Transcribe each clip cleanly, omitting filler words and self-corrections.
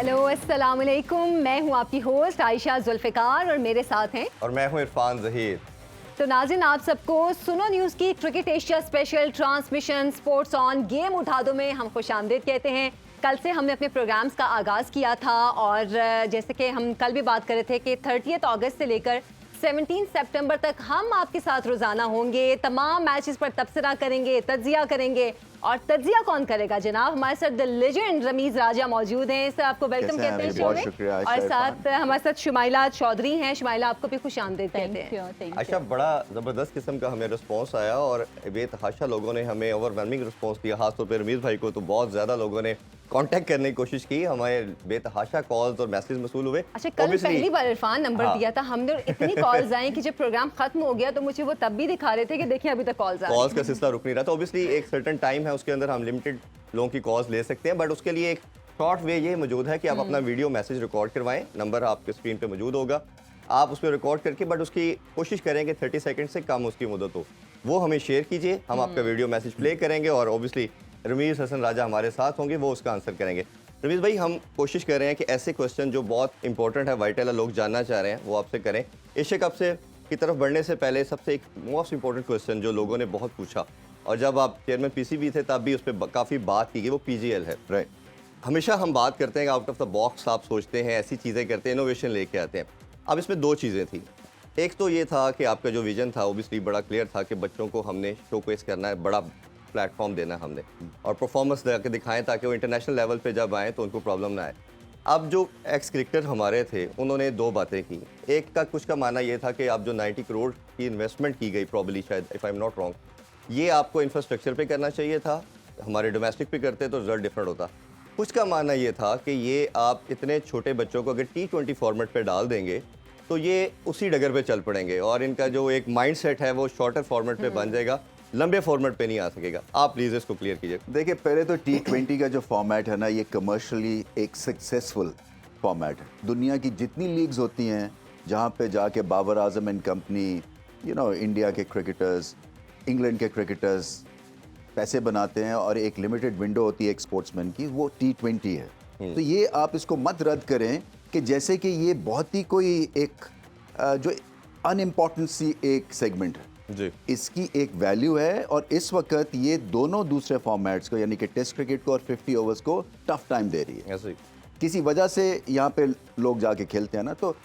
Hello अस्सलाम वालेकुम, मैं हूं आपकी होस्ट आयशा जुल्फ़िकार और मेरे साथ हैं और मैं हूं इरफान ज़हीर। तो नाज़रीन, आप सबको सुनो न्यूज़ की cricket Asia special transmission sports on game उठा दो में हम खुशामदीद कहते हैं। कल से हमने अपने प्रोग्राम्स का आगाज़ किया था और जैसे कि हम कल भी बात कर रहे थे कि 30 अगस्त से लेकर 17 सितंबर तक हम आपके साथ रोज़ाना होंगे, तमाम मैचेस पर तबसरा करेंगे, तज्जिया करेंगे। और तज्जिया कौन करेगा जनाब? हमारे साथ द लेजेंड रमीज़ राजा मौजूद हैं, सर आपको वेलकम कहते हैं शो में। और साथ हमारे साथ शुमाइला चौधरी हैं। शुमाइला, आपको भी खुशामदीद कहते हैं। आयशा, बड़ा ज़बरदस्त किस्म का हमें रिस्पांस आया और बेतहाशा लोगों ने हमें ओवरवेलमिंग रिस्पांस दिया। खासतौर पर रमीज़ भाई को तो बहुत ज़्यादा लोगों ने कांटेक्ट करने की कोशिश की, हमारे बेतहाशा कॉल्स और मैसेज मसूल हुए। अच्छा, कल पहली बार इरफान नंबर दिया था हमने और इतनी कॉल्स आई कि जब प्रोग्राम खत्म हो गया तो मुझे वो तब भी दिखा रहे थे कि देखिए अभी तक कॉल्स आ रही हैं। कॉल्स का सिलसिला रुक नहीं रहा था। ऑब्वियसली एक सर्टेन टाइम है, उसके अंदर हम लिमिटेड लोगों की कॉल्स ले सकते हैं, बट उसके लिए एक शॉर्ट वे ये मौजूद है कि आप अपना वीडियो मैसेज रिकॉर्ड करवाएं। नंबर आपके स्क्रीन पे मौजूद होगा, आप उस पर रिकॉर्ड करके, बट उसकी कोशिश करें कि 30 सेकंड से कम उसकी मुद्दत हो, वो हमें शेयर कीजिए। हम आपका वीडियो मैसेज प्ले करेंगे और ऑब्वियसली रमीज़ हसन राजा हमारे साथ होंगे, वो उसका आंसर करेंगे। रमीज़ भाई, हम कोशिश कर रहे हैं कि ऐसे क्वेश्चन जो बहुत इंपॉर्टेंट है, वाइटल है, लोग जानना चाह रहे हैं, वो आपसे करें। एशिया कप से की तरफ बढ़ने से पहले सबसे एक मोस्ट इंपॉर्टेंट क्वेश्चन जो लोगों ने बहुत पूछा, और जब आप चेयरमैन पीसीबी थे तब भी उस पर काफ़ी बात की गई, वो पीजीएल है। राइट, हमेशा हम बात करते हैं आउट ऑफ द बॉक्स, आप सोचते हैं, ऐसी चीज़ें करते हैं, इनोवेशन लेके आते हैं। अब इसमें दो चीज़ें थी। एक तो ये था कि आपका जो विजन था ओबियसली बड़ा क्लियर था कि बच्चों को हमने शोकेस करना है, बड़ा प्लेटफॉर्म देना है हमने, और परफॉर्मेंस दे के दिखाएं ताकि वो इंटरनेशनल लेवल पे जब आएँ तो उनको प्रॉब्लम ना आए। अब जो एक्स क्रिकेटर हमारे थे उन्होंने दो बातें की। एक का कुछ का मानना ये था कि आप जो 90 करोड़ की इन्वेस्टमेंट की गई, प्रॉब्ली शायद if I am not wrong, ये आपको इंफ्रास्ट्रक्चर पे करना चाहिए था, हमारे डोमेस्टिक पे करते तो रिजल्ट डिफरेंट होता। कुछ का मानना ये था कि ये आप इतने छोटे बच्चों को अगर T20 फॉर्मेट पे डाल देंगे तो ये उसी डगर पे चल पड़ेंगे और इनका जो एक माइंडसेट है वो शॉर्टर फॉर्मेट पे बन जाएगा, लंबे फॉर्मेट पे नहीं आ सकेगा। आप प्लीज़ इसको क्लियर कीजिए। देखिए, पहले तो T20 का जो फॉर्मेट है ना, ये कमर्शियली एक सक्सेसफुल फॉर्मेट है। दुनिया की जितनी लीग्स होती हैं जहाँ पे जाके Babar Azam and company, India के क्रिकेटर्स, इंग्लैंड के क्रिकेटर्स पैसे बनाते हैं और एक लिमिटेड विंडो होती है एक स्पोर्ट्समैन की, वो T20 है। तो ये आप इसको मत रद्द करें कि जैसे कि ये बहुत ही कोई एक जो अनइम्पॉर्टेंट सी एक सेगमेंट है जी। इसकी एक वैल्यू है और इस वक्त ये दोनों दूसरे फॉर्मेट्स को, यानी कि टेस्ट क्रिकेट को और 50 ओवर्स को टफ टाइम दे रही है। ऐसे ही किसी वजह से यहाँ पे लोग जाके खेलते हैं ना, तो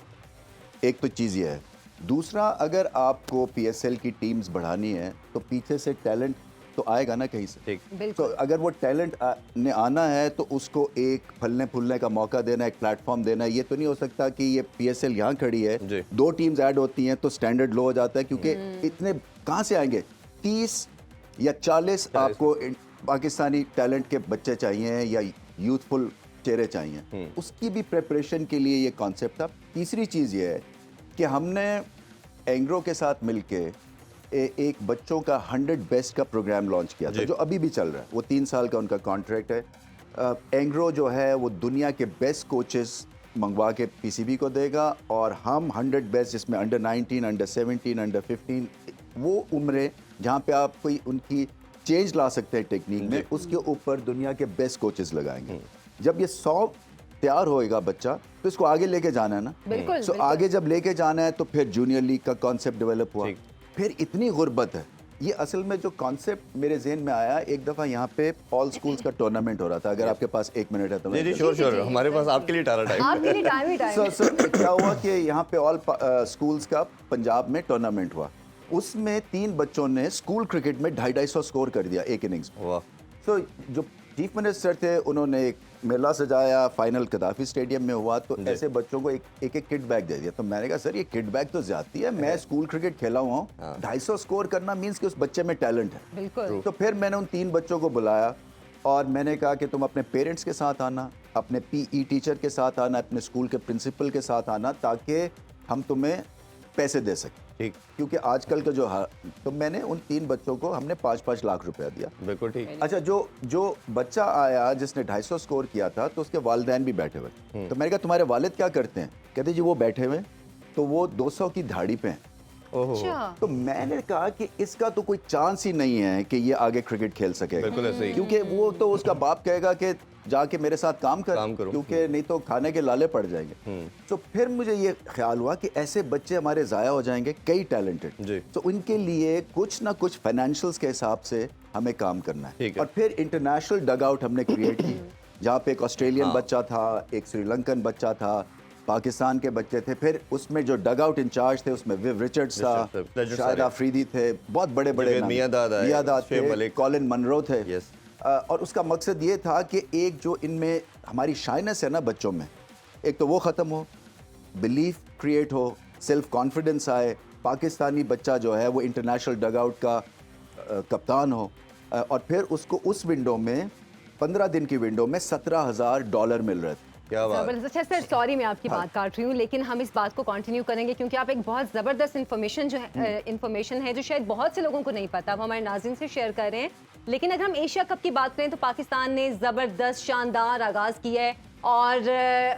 एक तो चीज़ ये है। दूसरा, अगर आपको PSL की टीम्स बढ़ानी है तो पीछे से टैलेंट तो आएगा ना कहीं से। ठीक। तो अगर वो टैलेंट ने आना है तो उसको एक फलने फूलने का मौका देना, एक प्लेटफॉर्म देना। ये तो नहीं हो सकता कि ये PSL यहाँ खड़ी है, दो टीम्स ऐड होती हैं तो स्टैंडर्ड लो हो जाता है, क्योंकि इतने कहाँ से आएंगे? 30 या 40 आपको पाकिस्तानी टैलेंट के बच्चे चाहिए या यूथफुल चेहरे चाहिए। उसकी भी प्रिपरेशन के लिए ये कॉन्सेप्ट था। तीसरी चीज़ ये है कि हमने एंग्रो के साथ मिलके एक बच्चों का 100 बेस्ट का प्रोग्राम लॉन्च किया था, जो अभी भी चल रहा है। वो 3 साल का उनका कॉन्ट्रैक्ट है। एंग्रो जो है वो दुनिया के बेस्ट कोचेस मंगवा के पीसीबी को देगा और हम 100 बेस्ट, जिसमें अंडर 19, अंडर 17, अंडर 15, वो उम्रें जहाँ पे आप कोई उनकी चेंज ला सकते हैं टेक्निक में, उसके ऊपर दुनिया के बेस्ट कोचेस लगाएंगे। जब ये 100 तैयार होएगा बच्चा तो इसको आगे लेके जाना है ना। बिल्कुल। आगे जब लेके जाना है तो फिर जूनियर लीग का कॉन्सेप्ट डेवलप हुआ। फिर इतनी गुर्बत है। ये असल में जो कॉन्सेप्ट मेरे ज़हन में आया, एक दफ़ा यहाँ पे ऑल स्कूल्स का टूर्नामेंट हो रहा था। अगर आपके पास 1 मिनट है तो जी श्योर, हमारे पास आपके लिए टाइम आपके लिए टाइम ही टाइम है। क्या हुआ कि यहाँ पे ऑल स्कूल्स का पंजाब में टूर्नामेंट हुआ। उसमें 3 बच्चों ने स्कूल क्रिकेट में 250 स्कोर कर दिया एक इनिंग्स में। वाह। तो जो चीफ मिनिस्टर थे उन्होंने एक मेला सजाया, फाइनल कदाफी स्टेडियम में हुआ, तो ऐसे बच्चों को एक एक किट बैग दे दिया। तो मैंने कहा सर ये किट बैग तो ज्यादती है, मैं स्कूल क्रिकेट खेला हुआ हूँ, 250 स्कोर करना मीन्स कि उस बच्चे में टैलेंट है। बिल्कुल। तो फिर मैंने उन 3 बच्चों को बुलाया और मैंने कहा कि तुम अपने पेरेंट्स के साथ आना, अपने PE टीचर के साथ आना, अपने स्कूल के प्रिंसिपल के साथ आना, ताकि हम तुम्हें पैसे दे सकें। ठीक। क्योंकि आजकल का तो मैंने उन 3 बच्चों को हमने 5-5 लाख रुपया दिया। बिल्कुल ठीक। अच्छा, जो बच्चा आया जिसने 250 स्कोर किया था, तो उसके वालिदैन भी बैठे हुए। तो मैंने कहा तुम्हारे वालिद क्या करते हैं? कहते जी वो बैठे हुए, तो वो 200 की धाड़ी पे हैं। तो मैंने कहा कि इसका तो कोई चांस ही नहीं है कि ये आगे क्रिकेट खेल सकेगा। बिल्कुल ऐसे ही। क्योंकि वो तो उसका बाप कहेगा कि जाके मेरे साथ काम काम कर, करो। क्योंकि नहीं तो खाने के लाले पड़ जाएंगे। तो फिर मुझे ये ख्याल हुआ कि ऐसे बच्चे हमारे ज़ाया हो जाएंगे, कई टैलेंटेड। जी। तो उनके लिए कुछ ना कुछ फाइनेंशियल्स के हिसाब से हमें काम करना है। ठीक है। और फिर इंटरनेशनल डग आउट हमने क्रिएट की, जहाँ पे एक ऑस्ट्रेलियन बच्चा था, एक श्रीलंकन बच्चा था, पाकिस्तान के बच्चे थे। फिर उसमें जो डग आउट इंचार्ज थे उसमें विव रिचर्ड्स था, शाहिद आफरीदी थे, बहुत बड़े बड़े मियादाद थे, कॉलिन मनरो थे। और उसका मकसद ये था कि एक जो इनमें हमारी शाइनेस है ना बच्चों में, एक तो वो ख़त्म हो, बिलीफ क्रिएट हो, सेल्फ कॉन्फिडेंस आए, पाकिस्तानी बच्चा जो है वो इंटरनेशनल डग आउट का कप्तान हो, और फिर उसको उस विंडो में 15 दिन की विंडो में $17,000 मिल रहे थे। क्या बात। अच्छा सर, सॉरी मैं आपकी बात काट रही हूँ, लेकिन हम इस बात को कंटिन्यू करेंगे क्योंकि आप एक बहुत ज़बरदस्त इन्फॉर्मेशन है जो शायद बहुत से लोगों को नहीं पता, अब हमारे नाज़रीन से शेयर कर रहे हैं। लेकिन अगर हम एशिया कप की बात करें तो पाकिस्तान ने ज़बरदस्त शानदार आगाज़ किया है और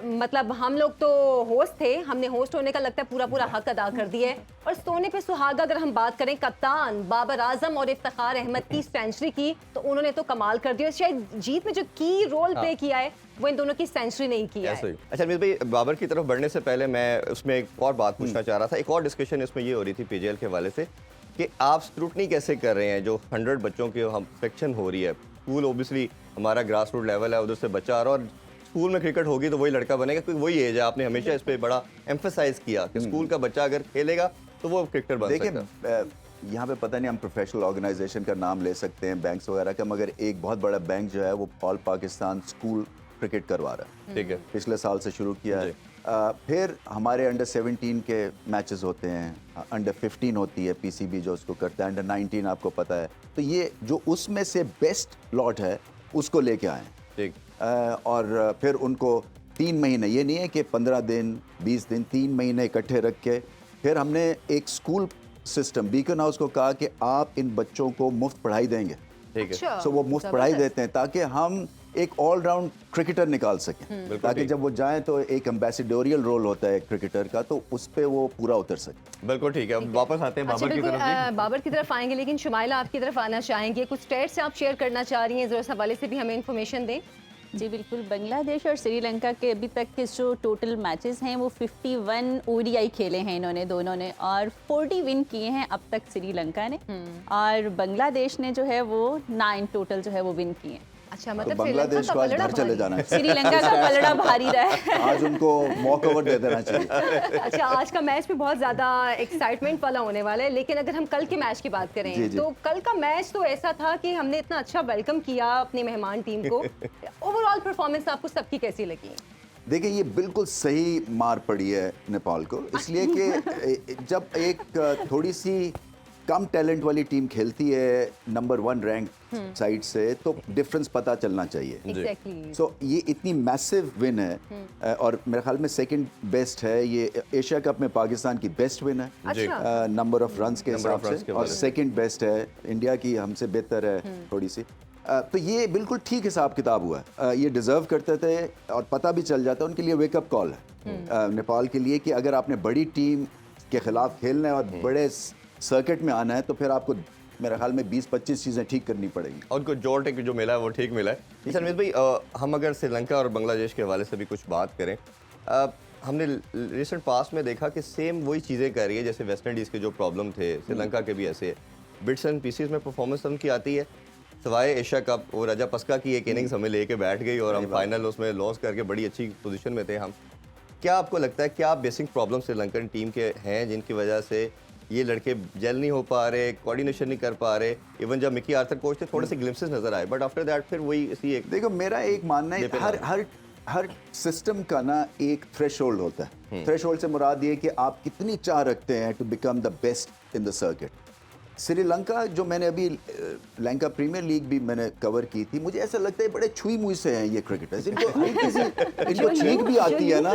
मतलब हम लोग तो होस्ट थे, हमने होस्ट होने का लगता है पूरा हक अदा कर दिया है। और सोने पे सुहागा अगर हम बात करें, कप्तान बाबर आजम और इफ्तिखार अहमद की सेंचुरी की, तो उन्होंने तो कमाल कर दिया। शायद जीत में जो की रोल प्ले किया है वो इन दोनों की सेंचुरी नहीं किया है। अच्छा मीर भाई, बाबर की तरफ बढ़ने से पहले मैं उसमें एक और बात पूछना चाह रहा था। एक और डिस्कशन इसमें ये हो रही थी पीजीएल के हवाले से कि आप स्क्रूटनी कैसे कर रहे हैं, जो 100 बच्चों की हम सिलेक्शन हो रही है। स्कूल ओबियसली हमारा ग्रास रूट लेवल है, उधर से बच्चा आ रहा है और स्कूल में क्रिकेट होगी तो वही लड़का बनेगा, क्योंकि वही एज है। आपने हमेशा इस पे बड़ा एम्फेसाइज किया कि स्कूल का बच्चा अगर खेलेगा तो वो क्रिकेटर बन सकता है। देखिए यहाँ पे पता नहीं हम प्रोफेशनल ऑर्गेनाइजेशन का नाम ले सकते हैं, बैंक्स वगैरह का, मगर एक बहुत बड़ा बैंक जो है वो ऑल पाकिस्तान स्कूल क्रिकेट करवा रहा है। ठीक है। पिछले साल से शुरू किया है। फिर हमारे अंडर 17 के मैचेस होते हैं, अंडर 15 होती है पीसीबी जो उसको करता है, अंडर 19 आपको पता है। तो ये जो उसमें से बेस्ट लॉट है उसको लेके आए। ठीक। और फिर उनको 3 महीने, ये नहीं है कि 15 दिन 20 दिन, 3 महीने इकट्ठे रख के फिर हमने एक स्कूल सिस्टम बीकन हाउस को कहा कि आप इन बच्चों को मुफ्त पढ़ाई देंगे। ठीक है। सो वो मुफ्त पढ़ाई देते हैं ताकि हम एक ऑलराउंड क्रिकेटर निकाल सकें, ताकि जब वो जाएं तो एक एम्बेसडोरियल रोल होता है क्रिकेटर का, तो उस पे वो पूरा उतर सके। बिल्कुल ठीक है। अब वापस आते हैं बाबर की तरफ। बाबर की तरफ आएंगे, लेकिन शुमाइला आपकी तरफ आना चाहेंगे, कुछ स्टेट्स आप शेयर करना चाह रही हैं, जरा इस हवाले से भी हमें इन्फॉर्मेशन दें। जी बिल्कुल, बांग्लादेश और श्रीलंका के अभी तक के जो टोटल मैचेस हैं वो 51 ओडीआई खेले हैं इन्होंने दोनों ने, और 40 विन किए हैं अब तक श्रीलंका ने, और बांग्लादेश ने जो है वो 9 टोटल जो है वो विन किए हैं। अच्छा, मतलब बांग्लादेश को आज घर चले जाना है। श्रीलंका का पलड़ा भारी रहा है। आज उनको वॉक ओवर दे देना चाहिए। अच्छा, आज का मैच भी बहुत ज़्यादा एक्साइटमेंट वाला होने वाला है, लेकिन अगर हम कल के मैच की बात करें जी। तो कल का मैच तो ऐसा था कि हमने इतना अच्छा वेलकम किया अपनी मेहमान टीम को। ओवरऑल परफॉर्मेंस आपको सबकी कैसी लगी? देखिए, ये बिल्कुल सही मार पड़ी है नेपाल को, इसलिए कि जब एक थोड़ी सी कम टैलेंट वाली टीम खेलती है नंबर 1 रैंक साइड से, तो डिफरेंस पता चलना चाहिए। Exactly. सो ये इतनी मैसिव विन है, और मेरे ख्याल में सेकंड बेस्ट है। ये एशिया कप में पाकिस्तान की बेस्ट विन है अच्छा। नंबर ऑफ रन्स के हिसाब से, और सेकंड बेस्ट है इंडिया की, हमसे बेहतर है थोड़ी सी। तो ये बिल्कुल ठीक हिसाब किताब हुआ है। ये डिज़र्व करते थे और पता भी चल जाता है, उनके लिए वेकअप कॉल है नेपाल के लिए कि अगर आपने बड़ी टीम के खिलाफ खेलना है और बड़े सर्किट में आना है तो फिर आपको मेरे ख्याल में 20-25 चीज़ें ठीक करनी पड़ेंगी। और कुछ जोर टेक जो मिला है वो ठीक मिला है। अच्छा रमेश भाई, हम अगर श्रीलंका और बांग्लादेश के हवाले से भी कुछ बात करें, हमने रिसेंट पास्ट में देखा कि सेम वही चीज़ें कर रही है जैसे वेस्ट इंडीज़ के जो प्रॉब्लम थे, श्रीलंका के भी ऐसे है। बिट्स एंड पीसीज में परफॉर्मेंस उनकी आती है, सवाए एशिया कप और राजा पस्का की एक इनिंग्स हमें लेके बैठ गई और हम फाइनल उसमें लॉस करके बड़ी अच्छी पोजीशन में थे हम। क्या आपको लगता है क्या बेसिक प्रॉब्लम श्रीलंकन टीम के हैं जिनकी वजह से ये लड़के जेल नहीं हो पा रहे, कोऑर्डिनेशन नहीं कर पा रहे? इवन जब मिकी आर्थर कोच थे थोड़े से ग्लिम्सेस नजर आए, बट आफ्टर दैट फिर वही इसी एक। देखो, मेरा एक मानना है हर सिस्टम का ना एक थ्रेशोल्ड होता है। थ्रेशोल्ड से मुराद ये कि आप कितनी चाह रखते हैं to become the best in the circuit. Sri Lanka, जो मैंने अभी लंका प्रीमियर लीग भी मैंने कवर की थी, मुझे ऐसा लगता है बड़े छुई मुई से हैं ये क्रिकेटर्स। इनको छींक भी आती है ना,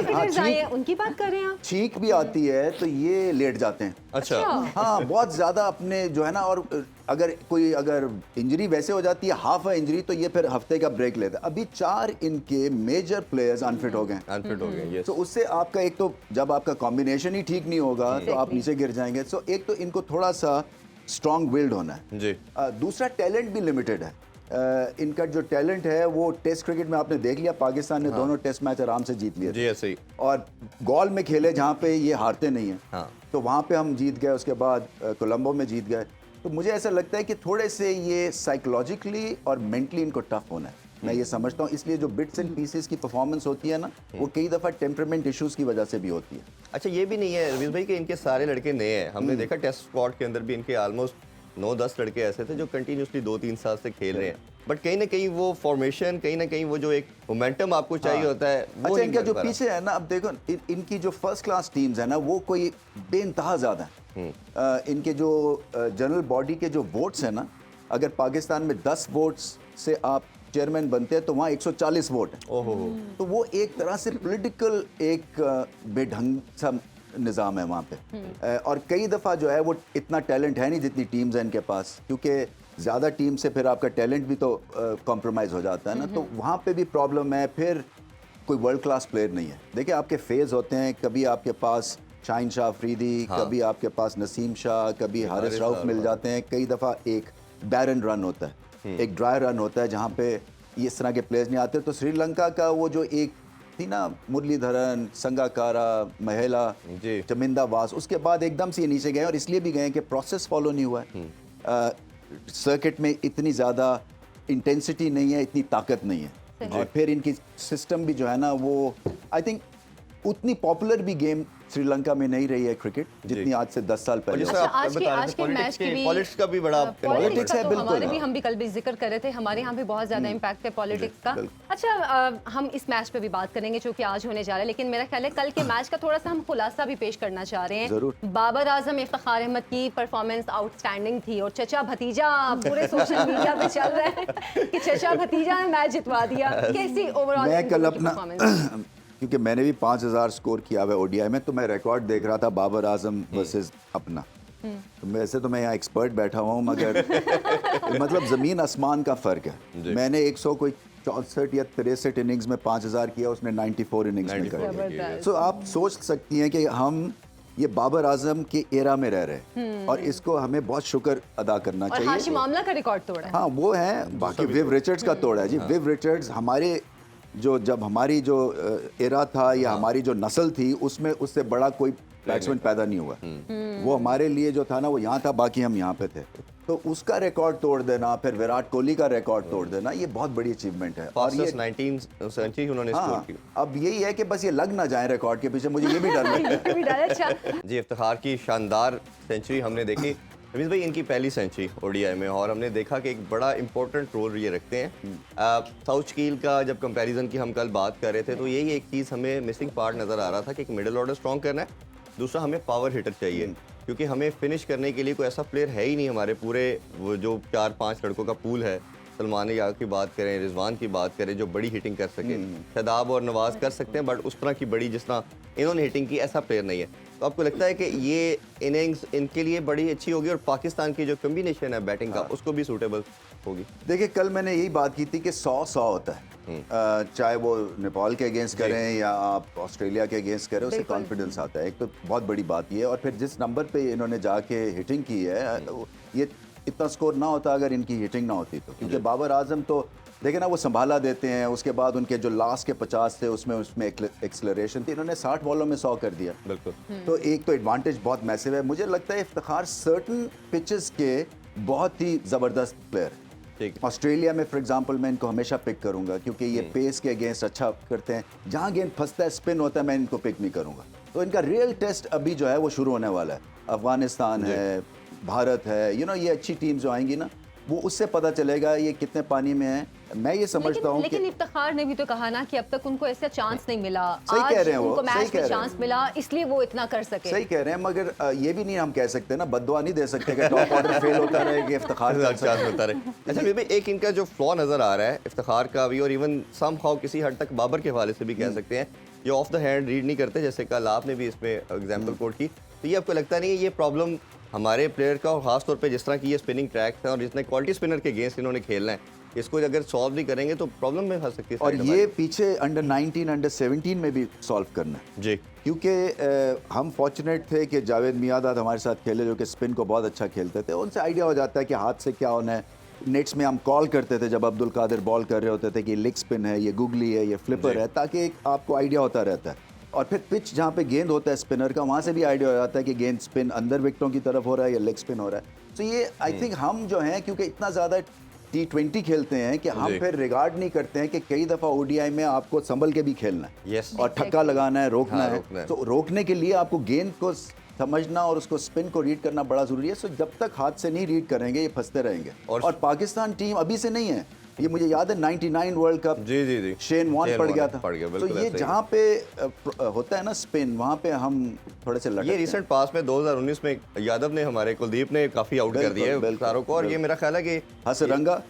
उनकी बात कर रहे हैं आप? छींक भी आती है तो ये लेट जाते हैं। अच्छा। हाँ, बहुत ज़्यादा अपने जो है ना, और अगर इंजरी वैसे हो जाती है हाफ इंजरी तो ये फिर हफ्ते का ब्रेक लेता है। अभी 4 इनके मेजर प्लेयर्स अनफिट हो गए। तो उससे आपका एक तो जब आपका कॉम्बिनेशन ही ठीक नहीं होगा तो आप नीचे गिर जाएंगे। सो एक तो इनको थोड़ा सा स्ट्रॉन्ग बिल्ड होना है जी। दूसरा, टैलेंट भी लिमिटेड है। इनका जो टैलेंट है वो टेस्ट क्रिकेट में आपने देख लिया, पाकिस्तान ने दोनों टेस्ट मैच आराम से जीत लिए जी ऐसे ही। और गॉल में खेले जहाँ पे ये हारते नहीं हैं, हाँ। तो वहाँ पे हम जीत गए, उसके बाद कोलंबो में जीत गए। तो मुझे ऐसा लगता है कि थोड़े से ये साइकोलॉजिकली और मेंटली इनको टफ होना है, मैं ये समझता हूँ। इसलिए जो बिट्स एंड पीसेस की परफॉर्मेंस होती है ना, वो कई दफ़ा टेम्परामेंट इश्यूज़ की वजह से भी होती है। अच्छा ये भी नहीं है रवीश भाई कि इनके सारे लड़के नए हैं, हमने देखा टेस्ट स्क्वाड के अंदर भी इनके ऑलमोस्ट 9-10 लड़के ऐसे थे जो कंटिन्यूसली 2-3 साल से खेल रहे हैं, बट कहीं ना कहीं वो फॉर्मेशन, कहीं ना कहीं वो जो एक मोमेंटम आपको चाहिए होता है वो अच्छा, नहीं इनका मिल जो पा रहा। पीछे है ना, अब देखो इनकी जो फर्स्ट क्लास टीम्स है ना, वो कोई बेइंतहा ज़्यादा है। इनके जो जनरल बॉडी के जो वोट्स हैं ना, अगर पाकिस्तान में 10 वोट्स से आप चेयरमैन बनते हैं तो वहाँ 140 वोट है। ओहो। तो वो एक तरह से पॉलिटिकल एक बेढंग सा निज़ाम है वहाँ पे। और कई दफ़ा जो है वो इतना टैलेंट है नहीं जितनी टीम्स हैं इनके पास, क्योंकि ज़्यादा टीम से फिर आपका टैलेंट भी तो कॉम्प्रोमाइज़ हो जाता है ना, तो वहाँ पे भी प्रॉब्लम है। फिर कोई वर्ल्ड क्लास प्लेयर नहीं है। देखिए आपके फेज़ होते हैं, कभी आपके पास शाहिन शाह अफरीदी, कभी आपके पास नसीम शाह, कभी हारिस रऊफ मिल जाते हैं, कई दफ़ा एक बैरन रन होता है, एक ड्राई रन होता है जहाँ पे इस तरह के प्लेयर्स नहीं आते। तो श्रीलंका का वो जो एक थी ना, मुरलीधरन, संगाकारा, महिला, जी। चमिंदा वास, उसके बाद एकदम से ये नीचे गए, और इसलिए भी गए कि प्रोसेस फॉलो नहीं हुआ है। सर्किट में इतनी ज़्यादा इंटेंसिटी नहीं है, इतनी ताकत नहीं है, और फिर इनकी सिस्टम भी जो है ना, वो आई थिंक उतनी पॉपुलर भी गेम श्रीलंका में नहीं रही है क्रिकेट, जितनी आज से 10 साल और पहले। जैसे अच्छा, आप आज के- बता रहे आज थे के मैच की भी- पॉलिटिक्स का भी बड़ा पॉलिटिक्स है, का तो बिल्कुल। हमारे भी, हम भी कल भी जिक्र कर रहे थे, हमारे यहाँ भी बहुत ज्यादा इम्पैक्ट है पॉलिटिक्स का। अच्छा, हम इस मैच पे भी बात करेंगे जो कि आज होने जा रहा है, लेकिन मेरा ख्याल है कल के मैच का थोड़ा सा हम खुलासा भी पेश करना चाह रहे हैं। जरूर। बाबर आजम इफ्तिखार अहमद की परफॉर्मेंस आउटस्टैंडिंग थी, और चचा भतीजा पूरे सोशल मीडिया पे चल रहे हैं कि चचा भतीजा ने मैच जितवा दिया। कैसी ओवरऑल मैं कल अपना क्योंकि मैंने भी 5000 स्कोर किया हुआ ओडीआई में, तो मैं रिकॉर्ड देख रहा था बाबर आजम वर्सेस अपना। तो वैसे तो मैं यहाँ एक्सपर्ट बैठा हुआ हूँ, मगर मतलब ज़मीन आसमान का फ़र्क है। मैंने 164 या 63 इनिंग्स में 5000 किया, उसने 94 इनिंग्स में कर दिया। जबरदस्त। सो आप सोच सकती हैं कि हम ये बाबर आजम के एरा में रह रहे हैं, और इसको हमें बहुत शुक्र अदा करना और चाहिए। हाशिम आमला का रिकॉर्ड तोड़ा है। हाँ वो है, बाकी विव रिचर्ड्स का तोड़ा है जी। विव रिचर्ड्स हमारे जब हमारी जो एरा था या हमारी जो नस्ल थी, उसमें उससे बड़ा कोई बैट्समैन पैदा नहीं हुआ। वो हमारे लिए जो था ना, वो यहाँ था, बाकी हम यहाँ पे थे। तो उसका रिकॉर्ड तोड़ देना, फिर विराट कोहली का रिकॉर्ड तोड़ देना, ये बहुत बड़ी अचीवमेंट है। और ये 19 सेंचुरी उन्होंने स्कोर हाँ, की। अब यही है कि बस ये लग ना जाए रिकॉर्ड के पीछे, मुझे ये भी डर लगता है। ये भी डर है। अच्छा, जी इफ्तिखार की शानदार सेंचुरी हमने देखी। रवीश भाई इनकी पहली सेंचुरी ओडीआई में, और हमने देखा कि एक बड़ा इंपॉर्टेंट रोल ये रखते हैं। साउथ कील का जब कंपैरिजन की हम कल बात कर रहे थे, तो यही एक चीज़ हमें मिसिंग पार्ट नज़र आ रहा था कि एक मिडिल ऑर्डर स्ट्रॉन्ग करना है, दूसरा हमें पावर हिटर चाहिए, क्योंकि हमें फिनिश करने के लिए कोई ऐसा प्लेयर है ही नहीं हमारे पूरे वो जो 4-5 लड़कों का पूल है। सलमान याग की बात करें, रिजवान की बात करें, जो बड़ी हिटिंग कर सके। शादाब और नवाज कर सकते हैं, बट उस तरह की बड़ी जिस तरह इन्होंने हिटिंग की, ऐसा प्लेयर नहीं है। तो आपको लगता है कि ये इनिंग्स इनके लिए बड़ी अच्छी होगी, और पाकिस्तान की जो कम्बिनेशन है बैटिंग का, उसको भी सूटेबल होगी? देखिए कल मैंने यही बात की थी कि 100-100 होता है, चाहे वो नेपाल के अगेंस्ट करें या आप ऑस्ट्रेलिया के अगेंस्ट करें, उससे बिल्कुल। कॉन्फिडेंस आता है। एक तो बहुत बड़ी बात ये है, और फिर जिस नंबर पे इन्होंने जाके हिटिंग की है, ये इतना स्कोर ना होता अगर इनकी हिटिंग ना होती तो। क्योंकि बाबर आजम तो देखे ना, वो संभाला देते हैं, उसके बाद उनके जो लास्ट के 50 थे उसमें एक्सलरेशन थी, इन्होंने 60 बॉलों में 100 कर दिया। बिल्कुल। तो एक तो एडवांटेज बहुत मैसिव है। मुझे लगता है इफ्तिखार सर्टन पिचेस के बहुत ही ज़बरदस्त प्लेयर है। ठीक। ऑस्ट्रेलिया में फॉर एग्जांपल मैं इनको हमेशा पिक करूंगा, क्योंकि ये पेस के अगेंस्ट अच्छा करते हैं। जहां गेंद फंसता है, स्पिन होता है, मैं इनको पिक नहीं करूंगा। तो इनका रियल टेस्ट अभी जो है वो शुरू होने वाला है। अफगानिस्तान है, भारत है, ये अच्छी टीम जो आएंगी ना, वो उससे पता चलेगा ये कितने पानी में है। मैं ये समझता हूँ लेकिन कि इफ्तिखार ने भी तो कहा ना कि अब तक उनको ऐसा चांस नहीं मिला। सही आज कह रहे हैं वो, उनको सही मैच कह में रहे हैं। चांस मिला, इसलिए वो इतना कर सके। सही कह रहे हैं, मगर ये भी नहीं हम कह सकते ना, बद्दुआ नहीं दे सकते कि टॉप ऑर्डर फेल होता रहे कि इफ्तिखार कर चांस सकते। होता रहे। अच्छा फिर भी एक इनका जो फ्लॉ नज़र आ रहा है इफ्तिखार का भी, और इवन समहाउ किसी हद तक बाबर के हवाले से भी कह सकते हैं, ये ऑफ द हैंड रीड नहीं करते, जैसे कल आपने भी इसमें एग्जाम्पल कोट की। तो ये आपको लगता नहीं है ये प्रॉब्लम हमारे प्लेयर का, और खास तौर पे जिस तरह की ये स्पिनिंग ट्रैक है और जितने क्वालिटी स्पिनर के अगेंस्ट इन्होंने खेलना है, इसको अगर सॉल्व नहीं करेंगे तो प्रॉब्लम में फंस सकती है। और ये पीछे अंडर 19 अंडर 17 में भी सॉल्व करना है जी, क्योंकि हम फॉर्चुनेट थे कि जावेद मियादाद हमारे साथ खेले, जो कि स्पिन को बहुत अच्छा खेलते थे। उनसे आइडिया हो जाता है कि हाथ से क्या होना है, नेट्स में हम कॉल करते थे जब अब्दुल कादिर बॉल कर रहे होते थे कि ये लेग स्पिन है, ये गुगली है, ये फ्लिपर है, ताकि एक आपको आइडिया होता रहता है। और फिर पिच जहाँ पे गेंद होता है स्पिनर का, वहाँ से भी आइडिया हो जाता है कि गेंद स्पिन अंदर विकेटों की तरफ हो रहा है या लेग स्पिन हो रहा है। तो ये आई थिंक हम जो हैं, क्योंकि इतना ज़्यादा T20 खेलते हैं कि हम फिर रिगार्ड नहीं करते हैं कि कई दफ़ा ODI में आपको संभल के भी खेलना है और छक्का लगाना है, रोकना है। तो रोकने के लिए आपको गेंद को समझना और उसको स्पिन को रीड करना बड़ा ज़रूरी है। सो जब तक हाथ से नहीं रीड करेंगे ये फंसते रहेंगे। और पाकिस्तान टीम अभी से नहीं है, ये मुझे याद है 99 वर्ल्ड कप जी शेन वॉर्न पड़ गया था। तो ये ऐसे जहाँ पे होता है ना स्पिन, वहाँ पे हम थोड़े से लटकते ये हैं। रिसेंट पास में 2019 में यादव ने, हमारे कुलदीप ने काफी आउट कर दिए सारों को। और ये मेरा ख्याल है कि हसरंगा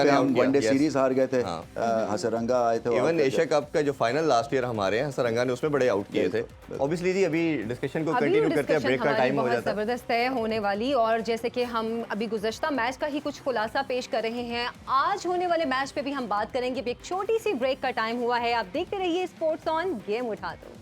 ने हम out वनडे किया। सीरीज हार गए थे। हाँ। हसरंगा आए थे। इवन एशिया कप का जो फाइनल लास्ट ईयर हमारे हसरंगा ने, उसमें बड़े आउट किए थे। ऑब्वियसली जी अभी डिस्कशन को अभी कंटिन्यू करते हैं, ब्रेक का टाइम हो बहुत जाता है। जबरदस्त है होने वाली। और जैसे कि हम अभी गुज़श्ता मैच का ही कुछ खुलासा पेश कर रहे हैं, आज होने वाले मैच पे भी हम बात करेंगे। एक छोटी सी ब्रेक का टाइम हुआ है, आप देखते रहिए स्पोर्ट्स ऑन गेम उठा दो।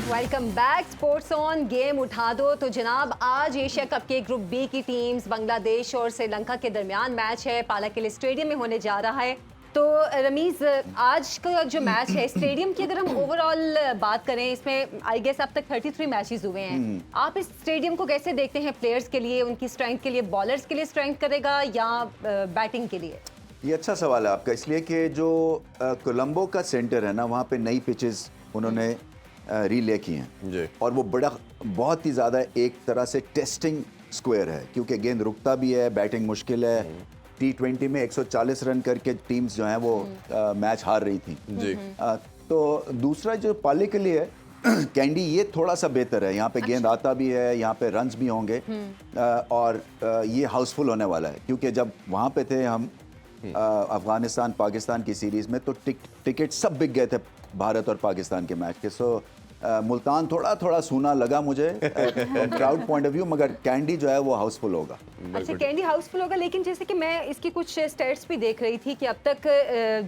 Welcome back, sports on game उठा दो। तो जनाब, आज एशिया कप के ग्रुप बी की टीम्स बांग्लादेश और श्रीलंका के दरमियान मैच है, पालाकिल स्टेडियम में होने जा रहा है। तो रमीज, आज का जो मैच है स्टेडियम की, अगर हम ओवरऑल बात करें, इसमें आई गेस अब तक 33 मैचेस हुए हैं। आप इस स्टेडियम को कैसे देखते हैं? प्लेयर्स के लिए, उनकी स्ट्रेंथ के लिए, बॉलर्स के लिए स्ट्रेंथ करेगा या बैटिंग के लिए? ये अच्छा सवाल है आपका, इसलिए कि जो कोलंबो का सेंटर है ना, वहाँ पे नई पिचेस उन्होंने रीले की हैं जी। और वो बहुत ही ज़्यादा एक तरह से टेस्टिंग स्क्वायर है, क्योंकि गेंद रुकता भी है, बैटिंग मुश्किल है। T20 में 140 रन करके टीम्स जो हैं वो मैच हार रही थी जी। तो दूसरा जो पाले के लिए कैंडी, ये थोड़ा सा बेहतर है। यहाँ पे गेंद आता भी है, यहाँ पे रन्स भी होंगे और ये हाउसफुल होने वाला है, क्योंकि जब वहाँ पे थे हम अफगानिस्तान पाकिस्तान की सीरीज़ में, तो टिकट सब बिक गए थे भारत और पाकिस्तान के मैच के। सो मुल्तान थोड़ा सूना लगा मुझे क्राउड पॉइंट ऑफ व्यू, मगर कैंडी जो है वो हाउसफुल होगा। अच्छा, कैंडी हाउसफुल होगा। लेकिन जैसे कि मैं इसकी कुछ स्टेट्स भी देख रही थी कि अब तक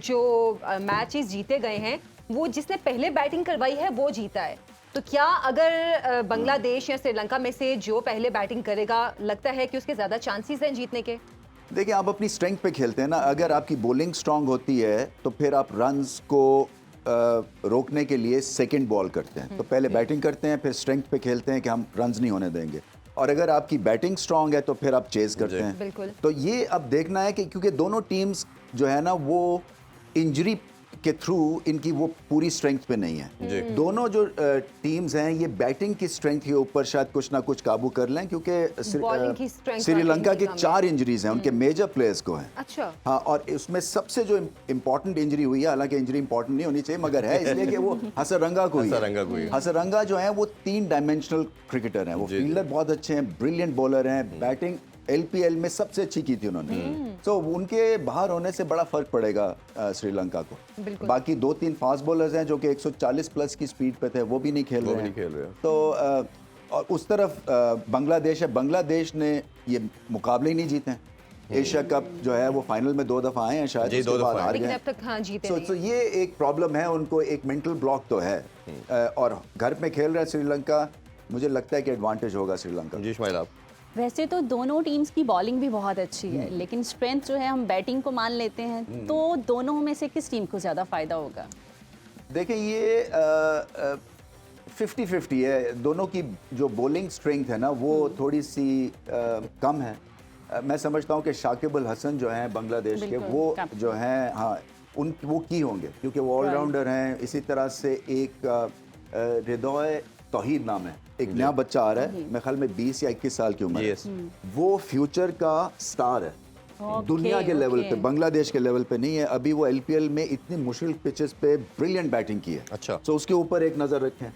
जो मैचेस जीते गए हैं, वो जिसने पहले बैटिंग करवाई है वो जीता है। तो क्या अगर बांग्लादेश या श्रीलंका में से जो पहले बैटिंग करेगा, लगता है कि उसके ज़्यादा चांसेस हैं जीतने के? देखिए, आप अपनी स्ट्रेंथ पे खेलते हैं ना। अगर आपकी बॉलिंग स्ट्रांग होती है तो फिर आप रन्स को रोकने के लिए सेकंड बॉल करते हैं, तो पहले बैटिंग करते हैं, फिर स्ट्रेंथ पे खेलते हैं कि हम रन्स नहीं होने देंगे। और अगर आपकी बैटिंग स्ट्रांग है तो फिर आप चेज करते हैं। बिल्कुल। तो ये अब देखना है कि, क्योंकि दोनों टीम्स जो है ना वो इंजरी के थ्रू इनकी वो पूरी स्ट्रेंथ पे नहीं है। दोनों जो टीम्स हैं ये बैटिंग की स्ट्रेंथ के ऊपर शायद कुछ ना कुछ काबू कर लें, क्योंकि श्रीलंका के 4 इंजरीज हैं, उनके मेजर प्लेयर्स को हैं। अच्छा। हाँ, और इसमें सबसे जो इम्पोर्टेंट इंजरी हुई है, हालांकि इंजरी इम्पोर्टेंट नहीं होनी चाहिए मगर है, इसलिए कि वो हसरंगा को ही। हसरंगा जो है वो 3 डायमेंशनल क्रिकेटर हैं। वो फील्डर बहुत अच्छे हैं, ब्रिलियंट बॉलर हैं, बैटिंग LPL में सबसे अच्छी की थी उन्होंने। तो उनके बाहर होने से बड़ा फर्क पड़ेगा श्रीलंका को। बाकी 2-3 फास्ट बॉलर्स हैं जो कि 140 प्लस की स्पीड पे थे, वो भी नहीं खेल रहे हैं। तो और उस तरफ बांग्लादेश है। बांग्लादेश ने ये मुकाबले ही नहीं जीते हैं। एशिया कप जो है वो फाइनल में 2 दफा आए हैं शायद, उसके बाद हार गए। अब तक हाँ जीते नहीं। तो ये एक प्रॉब्लम है उनको, एक मेंटल ब्लॉक तो है। और घर में खेल रहा है श्रीलंका, मुझे लगता है कि एडवांटेज होगा श्रीलंका। जी इस्माइल, आप? वैसे तो दोनों टीम्स की बॉलिंग भी बहुत अच्छी है, लेकिन स्ट्रेंथ जो है हम बैटिंग को मान लेते हैं, तो दोनों में से किस टीम को ज़्यादा फ़ायदा होगा? देखिए, ये 50-50 है। दोनों की जो बॉलिंग स्ट्रेंथ है ना वो थोड़ी सी कम है। मैं समझता हूँ कि शाकिब अल हसन जो हैं बांग्लादेश के, वो जो हैं, हाँ, वो की होंगे, क्योंकि वो ऑलराउंडर हैं। इसी तरह से एक रिदोय तौहीद नाम है, एक नया बच्चा आ रहा है, मेरे ख्याल में 20 या 21 साल की उम्र है। वो फ्यूचर का स्टार है दुनिया के लेवल पे, बांग्लादेश के लेवल पे नहीं है। अभी वो LPL में इतनी मुश्किल पिचेस पे ब्रिलियंट बैटिंग की है। अच्छा। तो उसके ऊपर एक नज़र रखें।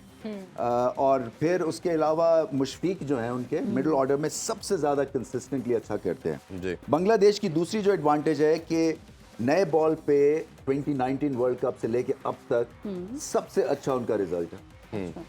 और फिर उसके अलावा मुशफीक जो हैं, उनके मिडिल ऑर्डर में सबसे ज़्यादा कंसिस्टेंटली अच्छा करते हैं। बांग्लादेश की दूसरी जो एडवांटेज है कि नए बॉल पे 2019 वर्ल्ड कप से लेके अब तक सबसे अच्छा उनका रिजल्ट है।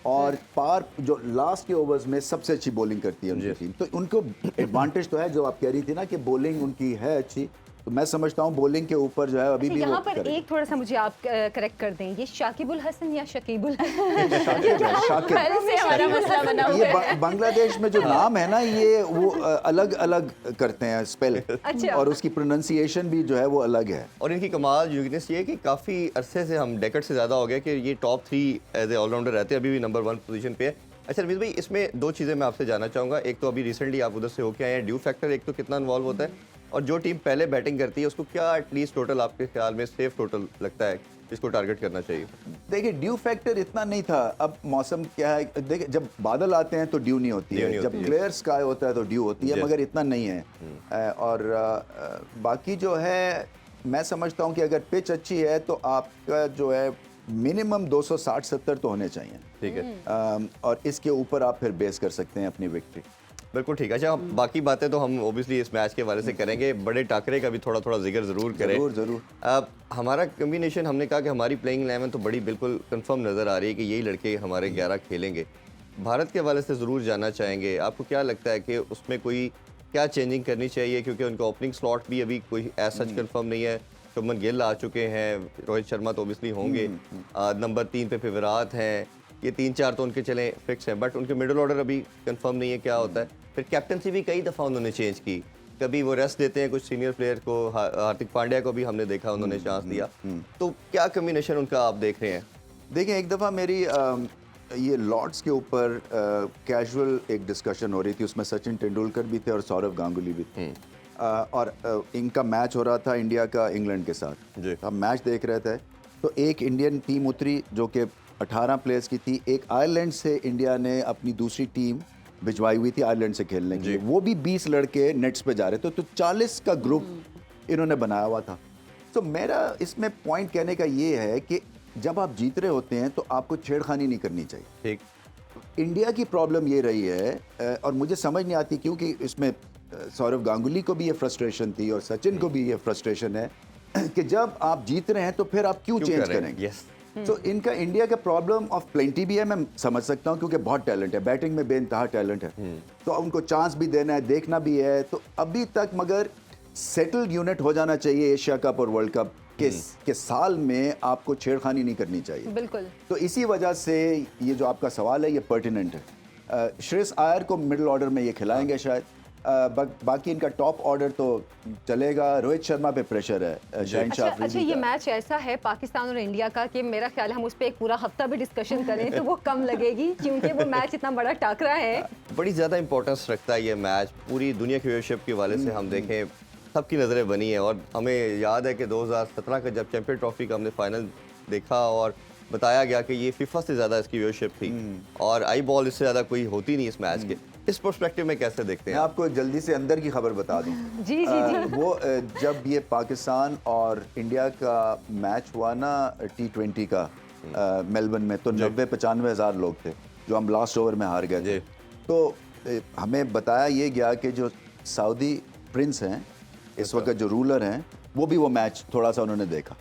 और पार जो लास्ट के ओवर्स में सबसे अच्छी बॉलिंग करती है उनकी टीम। तो उनको एडवांटेज तो है, जो आप कह रही थी ना कि बॉलिंग उनकी है अच्छी, तो मैं समझता हूँ बॉलिंग के ऊपर जो है अभी भी वो यहाँ पर करेगा। एक थोड़ा सा मुझे आप करेक्ट कर दें, ये शाकिबुल हसन या शकीबुल शाकिब है, शाकिब। पहले से हमारा मसला बना हुआ ये है। बांग्लादेश में जो नाम है ना, ये वो अलग अलग करते हैं स्पेल, अच्छा। और उसकी प्रोनाउंसिएशन भी जो है वो अलग है। और इनकी कमाल यूनिकनेस ये है कि काफ़ी अरसे से, हम डेकेड से ज़्यादा हो गया कि ये टॉप 3 एज ए ऑलराउंडर रहते हैं, अभी भी नंबर 1 पोजीशन पे है। अच्छा रवीज भाई, इसमें 2 चीज़ें मैं आपसे जानना चाहूँगा। एक तो अभी रिसेंटली आप उधर से होके आए हैं, ड्यू फैक्टर एक तो कितना इन्वॉल्व होता है, और जो टीम पहले बैटिंग करती है उसको क्या एटलीस्ट टोटल आपके ख्याल में सेफ टोटल लगता है इसको टारगेट करना चाहिए? देखिए ड्यू फैक्टर इतना नहीं था। अब मौसम क्या है, देखिए जब बादल आते हैं तो ड्यू नहीं होती ड्यू है, नहीं जब होती है। क्लियर स्काई होता है तो ड्यू होती है, Yes. मगर इतना नहीं है। और बाकी जो है, मैं समझता हूँ कि अगर पिच अच्छी है तो आपका जो है मिनिमम 260-70 तो होने चाहिए। ठीक है, और इसके ऊपर आप फिर बेस कर सकते हैं अपनी विक्ट्री। बिल्कुल ठीक है। अच्छा, बाकी बातें तो हम ओबियसली इस मैच के हवाले से करेंगे, बड़े टाकरे का भी थोड़ा थोड़ा जिक्र ज़रूर करें। ज़रूर। अब हमारा कम्बिनेशन, हमने कहा कि हमारी प्लेइंग 11 तो बड़ी बिल्कुल कंफर्म नज़र आ रही है कि यही लड़के हमारे 11 खेलेंगे। भारत के हवाले से ज़रूर जानना चाहेंगे, आपको क्या लगता है कि उसमें कोई क्या चेंजिंग करनी चाहिए, क्योंकि उनका ओपनिंग स्लॉट भी अभी कोई एज सच कंफर्म नहीं है। शुभमन गिल आ चुके हैं, रोहित शर्मा तो ओबियसली होंगे, नंबर 3 पे विराट हैं, ये 3-4 तो उनके चले फिक्स हैं, बट उनके मिडिल ऑर्डर अभी कंफर्म नहीं है क्या होता है। फिर कैप्टनसी भी कई दफ़ा उन्होंने चेंज की, कभी वो रेस्ट देते हैं कुछ सीनियर प्लेयर को, हार्दिक पांड्या को भी हमने देखा उन्होंने चांस दिया। तो क्या कम्बिनेशन उनका आप देख रहे हैं? देखिए, एक दफ़ा मेरी ये लॉर्ड्स के ऊपर कैजुअल एक डिस्कशन हो रही थी, उसमें सचिन तेंदुलकर भी थे और सौरव गांगुली भी थे। और इनका मैच हो रहा था इंडिया का इंग्लैंड के साथ। जी। हम मैच देख रहे थे तो एक इंडियन टीम उतरी जो कि 18 प्लेयर्स की थी। एक आयरलैंड से इंडिया ने अपनी दूसरी टीम भिजवाई हुई थी आयरलैंड से खेलने के लिए, वो भी 20 लड़के नेट्स पे जा रहे थे, तो 40 का ग्रुप इन्होंने बनाया हुआ था। तो मेरा इसमें पॉइंट कहने का ये है कि जब आप जीत रहे होते हैं तो आपको छेड़खानी नहीं करनी चाहिए। ठीक, इंडिया की प्रॉब्लम ये रही है, और मुझे समझ नहीं आती, क्योंकि इसमें सौरव गांगुली को भी ये फ्रस्ट्रेशन थी और सचिन को भी ये फ्रस्ट्रेशन है कि जब आप जीत रहे हैं तो फिर आप क्यों चेंज करेंगे। यस, तो इनका इंडिया का प्रॉब्लम ऑफ प्लेंटी भी है, मैं समझ सकता हूँ, क्योंकि बहुत टैलेंट है, बैटिंग में बेइंतहा टैलेंट है, तो उनको चांस भी देना है, देखना भी है। तो अभी तक मगर सेटल्ड यूनिट हो जाना चाहिए एशिया कप और वर्ल्ड कप के साल में, आपको छेड़खानी नहीं करनी चाहिए। बिल्कुल। तो इसी वजह से ये जो आपका सवाल है ये पर्टिनेंट है। श्रेयस आयर को मिडिल ऑर्डर में ये खिलाएंगे शायद, बाकी इनका टॉप ऑर्डर तो चलेगा। रोहित शर्मा पे प्रेशर है, शहनशाह अच्छा, अफरीदी ये का। मैच ऐसा है पाकिस्तान और इंडिया का कि मेरा ख्याल है हम उस पर एक पूरा हफ्ता भी डिस्कशन करें तो वो कम लगेगी, क्योंकि वो मैच इतना बड़ा टाकरा है। बड़ी ज़्यादा इंपॉर्टेंस रखता है ये मैच पूरी दुनिया की व्यूअरशिप के हवाले से। हम देखें, सबकी नज़रें बनी हैं, और हमें याद है कि 2017 का जब चैंपियन ट्रॉफी का हमने फाइनल देखा और बताया गया कि ये फीफा से ज़्यादा इसकी व्यूअरशिप थी, और आई बॉल इससे ज़्यादा कोई होती नहीं इस मैच के। इस पर्सपेक्टिव में कैसे देखते मैं हैं? आपको जल्दी से अंदर की खबर बता दूं। जी जी जी। वो जब ये पाकिस्तान और इंडिया का मैच हुआ ना T20 का मेलबर्न में, तो 90-95 हज़ार लोग थे जो हम लास्ट ओवर में हार गए थे। तो हमें बताया ये गया कि जो सऊदी प्रिंस हैं इस वक्त, जो रूलर हैं, वो भी वो मैच थोड़ा सा उन्होंने देखा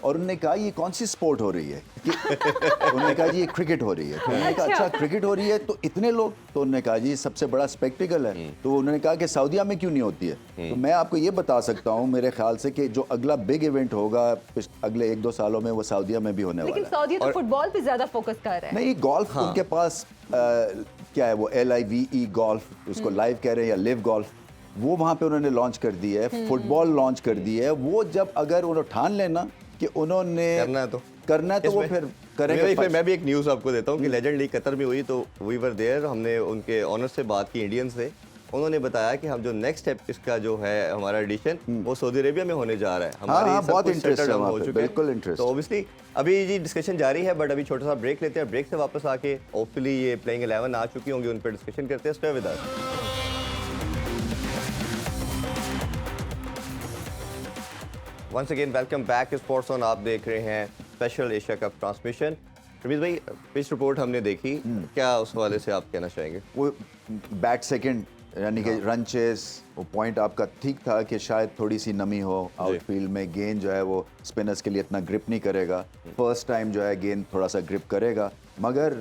और उन्होंने कहा ये कौन सी स्पोर्ट हो रही है कि उन्होंने कहा जी ये क्रिकेट हो रही है। तो उन्होंने कहा अच्छा क्रिकेट हो रही है तो इतने लोग, तो उन्होंने कहा जी सबसे बड़ा स्पेक्टिकल है। तो उन्होंने कहा कि सऊदीया में क्यों नहीं होती है। तो मैं आपको ये बता सकता हूँ मेरे ख्याल से कि जो अगला बिग इवेंट होगा अगले 1-2 सालों में वो सऊदीया में भी होने वाला लेकिन है। सऊदी तो फुटबॉल पे ज्यादा फोकस कर रहा है। नहीं, गोल्फ उनके पास क्या है, वो LIVE गोल्फ, उसको लाइव कह रहे हैं या लिव गोल्फ, वो वहाँ पे उन्होंने लॉन्च कर दी है। फुटबॉल लॉन्च कर दी है। वो जब अगर उन्होंने ठान लेना कि उन्होंने करना है तो वो फिर करेंगे। मैं भी एक न्यूज़ आपको देता हूँ कि लेजेंड लीग कतर में हुई, तो वी वर देयर, हमने उनके ऑनर से बात की, इंडियन से। उन्होंने बताया कि हम जो नेक्स्ट स्टेप इसका जो है हमारा एडिशन वो सऊदी अरेबिया में होने जा रहा है। हमारी सब बहुत कुछ इंटरेस्ट settled है हम वहाँ हो पे, चुके हैं। बिल्कुल इंटरेस्ट। तो ऑब्वियसली अभी जी डिस्कशन जारी है, बट अभी छोटा सा ब्रेक लेते हैं। ब्रेक से वापस आके होपफुली ये प्लेइंग 11 आ चुकी होंगी, उन पर डिस्कशन करते हैं। Stay with us. Once again welcome back sports on. आप देख रहे हैं special Asia Cup transmission. Ramiz भाई, पिच रिपोर्ट हमने देखी, क्या उस हवाले से आप कहना चाहेंगे? वो बैट सेकंड यानी कि रन चेस, वो पॉइंट आपका ठीक था कि शायद थोड़ी सी नमी हो आउटफील्ड में, गेंद जो है वो स्पिनर्स के लिए इतना ग्रिप नहीं करेगा। फर्स्ट टाइम जो है गेंद थोड़ा सा ग्रिप करेगा, मगर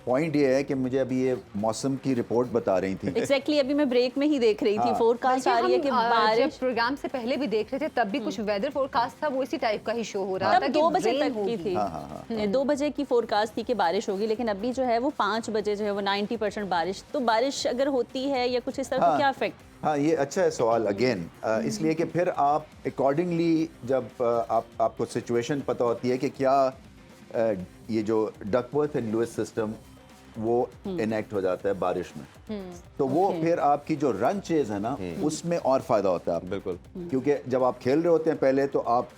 पॉइंट ये है कि मुझे अभी ये मौसम की रिपोर्ट बता रही थी। एग्जैक्टली अभी मैं ब्रेक में ही देख रही थी, फोरकास्ट आ रही है कि बारिश। प्रोग्राम से पहले भी देख रहे थे तब भी कुछ वेदर फोरकास्ट था, वो इसी टाइप का ही शो हो रहा था। तब 2 बजे तक की थी, हाँ। 2 बजे की फोरकास्ट थी कि बारिश होगी, लेकिन अभी जो है वो 5 बजे जो है वो 90% बारिश। तो बारिश अगर होती है या कुछ इस तरह तो क्या इफेक्ट? हाँ, ये अच्छा है सवाल अगेन, इसलिए कि फिर आप अकॉर्डिंगली जब आपको सिचुएशन पता होती है कि क्या ये जो डकवर्थ एंड लुइस सिस्टम वो इनेक्ट हो जाता है बारिश में, तो वो फिर आपकी जो रन चेज है ना उसमें और फायदा होता है। बिल्कुल, क्योंकि जब आप खेल रहे होते हैं पहले तो आप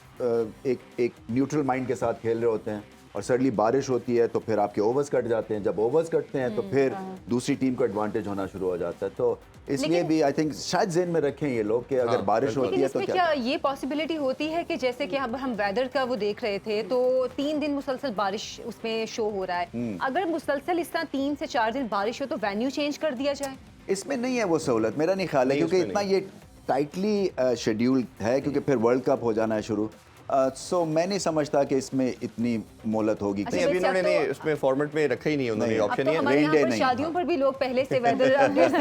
एक न्यूट्रल माइंड के साथ खेल रहे होते हैं, और सडनली बारिश होती है तो फिर आपके ओवर्स कट जाते हैं। जब ओवर्स कटते हैं तो फिर दूसरी टीम को एडवांटेज होना शुरू हो जाता है। तो इसलिए भी आई थिंक शायद ज़हन में रखें ये लोग कि अगर बारिश होती है तो क्या ये पॉसिबिलिटी होती है कि जैसे कि अब हम वेदर का वो देख रहे थे तो 3 दिन मुसलसल बारिश उसमें शो हो रहा है, अगर मुसलसल इस तरह 3 से 4 दिन बारिश हो तो वेन्यू चेंज कर दिया जाए? इसमें नहीं है वो सहूलत, मेरा नहीं ख्याल है, क्योंकि इतना ये टाइटली शेड्यूल है, क्योंकि फिर वर्ल्ड कप हो जाना है शुरू। सो मैं नहीं समझता कि इसमें इतनी मोहलत होगी। नहीं, अभी उन्होंने नहीं इसमें फॉर्मेट में रखा ही नहीं, उन्होंने ऑप्शन ही हमारे यहाँ पर शादियों पर भी लोग पहले से वेदर अपडेट्स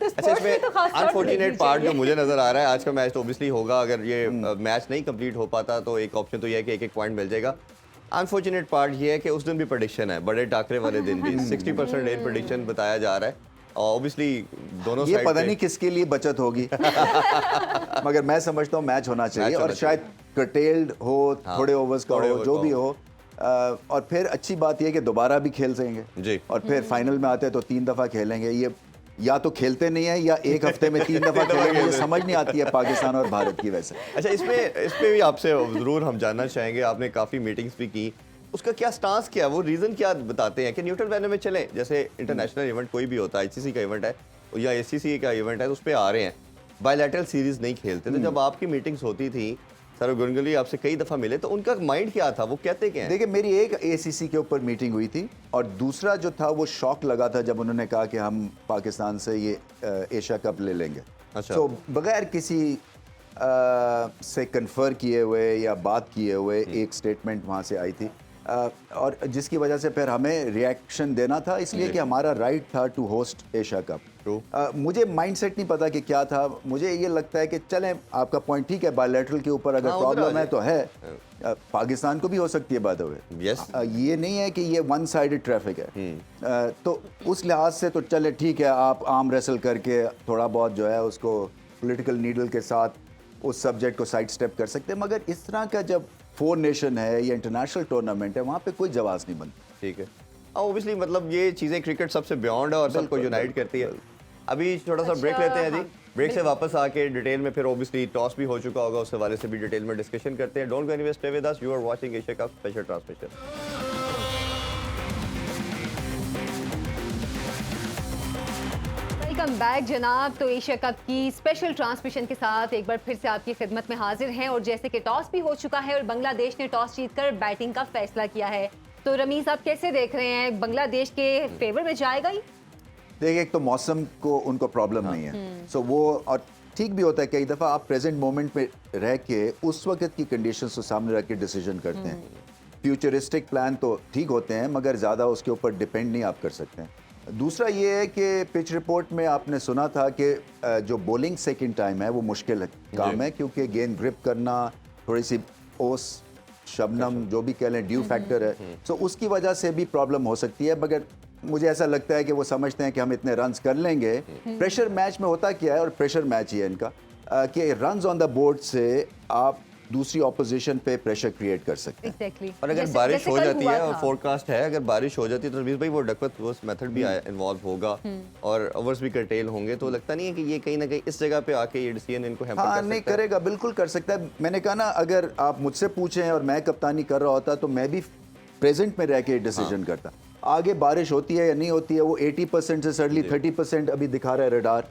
अच्छा, इसमें अनफॉर्चुनेट पार्ट जो मुझे नजर आ रहा है, आज का मैच तो ऑब्वियसली होगा, अगर ये मैच नहीं कंप्लीट हो पाता तो एक ऑप्शन तो ये है कि एक पॉइंट मिल जाएगा। अनफॉर्चुनेट पार्ट ये है कि उस दिन भी प्रेडिक्शन है, बड़े टाकरे वाले दिन भी 60% रेन प्रेडिक्शन बताया जा रहा है। ऑब्वियसली दोनों ये पता नहीं किसके लिए बचत होगी मगर मैं समझता हूँ मैच होना चाहिए, और शायद कर्टेल्ड हो, थोड़े ओवर्स का हो, जो भी हो। और फिर अच्छी बात यह कि दोबारा भी खेल सकेंगे जी, और फिर फाइनल में आते हैं तो 3 दफ़ा खेलेंगे। ये या तो खेलते नहीं है या एक हफ्ते में 3 दफ़ा खेलेंगे, ये समझ नहीं आती है पाकिस्तान और भारत की वैसे। अच्छा, इसमें भी आपसे ज़रूर हम जानना चाहेंगे, आपने काफ़ी मीटिंग्स भी की, उसका क्या स्टांस क्या है, वो रीज़न क्या बताते हैं कि न्यूट्रल वेन्यू में चलें? जैसे इंटरनेशनल इवेंट कोई भी होता है, आईसीसी का इवेंट है या एसीसी का इवेंट है, तो उस पर आ रहे हैं, बायलैटरल सीरीज़ नहीं खेलते। तो जब आपकी मीटिंग्स होती थी, सर गंगुली आपसे कई दफ़ा मिले, तो उनका माइंड क्या था, वो कहते क्या हैं? देखिए, मेरी एक एसीसी के ऊपर मीटिंग हुई थी, और दूसरा जो था वो शॉक लगा था जब उन्होंने कहा कि हम पाकिस्तान से ये एशिया कप ले लेंगे। अच्छा। तो बगैर किसी से कन्फर्म किए हुए या बात किए हुए एक स्टेटमेंट वहाँ से आई थी, और जिसकी वजह से फिर हमें रिएक्शन देना था, इसलिए कि हमारा राइट था टू होस्ट एशिया कप। मुझे माइंडसेट नहीं पता कि क्या था, मुझे ये लगता है कि चलें, आपका पॉइंट ठीक है, बायलैटरल के ऊपर अगर प्रॉब्लम है तो है, पाकिस्तान को भी हो सकती है बात हुए। ये नहीं है कि ये वन साइडेड ट्रैफिक है। तो उस लिहाज से तो चले ठीक है, आप आर्म रेसल करके थोड़ा बहुत जो है उसको पॉलिटिकल नीडल के साथ उस सब्जेक्ट को साइड स्टेप कर सकते हैं, मगर इस तरह का जब 4 नेशन है या इंटरनेशनल टूर्नामेंट है, वहाँ पे कोई जवाब नहीं बनती। ठीक है, ऑब्वियसली मतलब ये चीज़ें क्रिकेट सबसे बियॉन्ड है और सबको यूनाइट करती है। अभी छोटा सा ब्रेक लेते हैं जी, ब्रेक से वापस आके डिटेल में फिर ऑब्वियसली टॉस भी हो चुका होगा, उस हवाले से भी डिटेल में डिस्कशन करते हैं। Don't go anywhere, stay with us, you are watching Asia Cup special transmission. Welcome back जनाब। तो एशिया कप की स्पेशल ट्रांसमिशन के साथ एक बार फिर से आपकी खिदमत में हाजिर हैं, और जैसे कि टॉस भी हो चुका है और बांग्लादेश ने टॉस जीतकर बैटिंग का फैसला किया है, तो रमीज आप कैसे देख रहे हैं, बांग्लादेश के फेवर में जाएगा ही? देखिए, एक तो मौसम को उनको प्रॉब्लम नहीं है, सो वो, और ठीक भी होता है कई दफ़ा आप प्रेजेंट मोमेंट में रह के उस वक्त की कंडीशंस को सामने रख के डिसीजन करते हैं। फ्यूचरिस्टिक प्लान तो ठीक होते हैं, मगर ज़्यादा उसके ऊपर डिपेंड नहीं आप कर सकते हैं। दूसरा ये है कि पिच रिपोर्ट में आपने सुना था कि जो बॉलिंग सेकंड टाइम है वो मुश्किल काम है, क्योंकि गेंद ग्रिप करना, थोड़ी सी ओस, शबनम, जो भी कह लें, ड्यू फैक्टर है, सो उसकी वजह से भी प्रॉब्लम हो सकती है। मगर मुझे ऐसा लगता है कि वो समझते हैं कि हम इतने रन्स कर लेंगे। प्रेशर मैच में होता क्या है, और प्रेशर मैच ही है इनका, कि रन्स ऑन द बोर्ड से आप दूसरी ऑपोजिशन पे प्रेशर क्रिएट कर सकते हैं। Exactly. और अगर बारिश हो जाती है, और फोरकास्ट है, अगर बारिश हो जाती है तो रमीज भाई वो डकवर्थ मेथड भी इन्वॉल्व होगा और ओवर्स भी कर्टेल होंगे, तो लगता नहीं है कि ये कहीं ना कहीं इस जगह पे आके ये डिसीजन इनको हैम्पर कर सकता है? नहीं करेगा, बिल्कुल कर सकता है। मैंने कहा ना, अगर आप मुझसे पूछें और मैं कप्तानी कर रहा होता तो मैं भी प्रेजेंट में रह के डिसीजन करता। आगे बारिश होती है या नहीं होती है, वो 80% से सडनली 30% अभी दिखा रहा है रडार।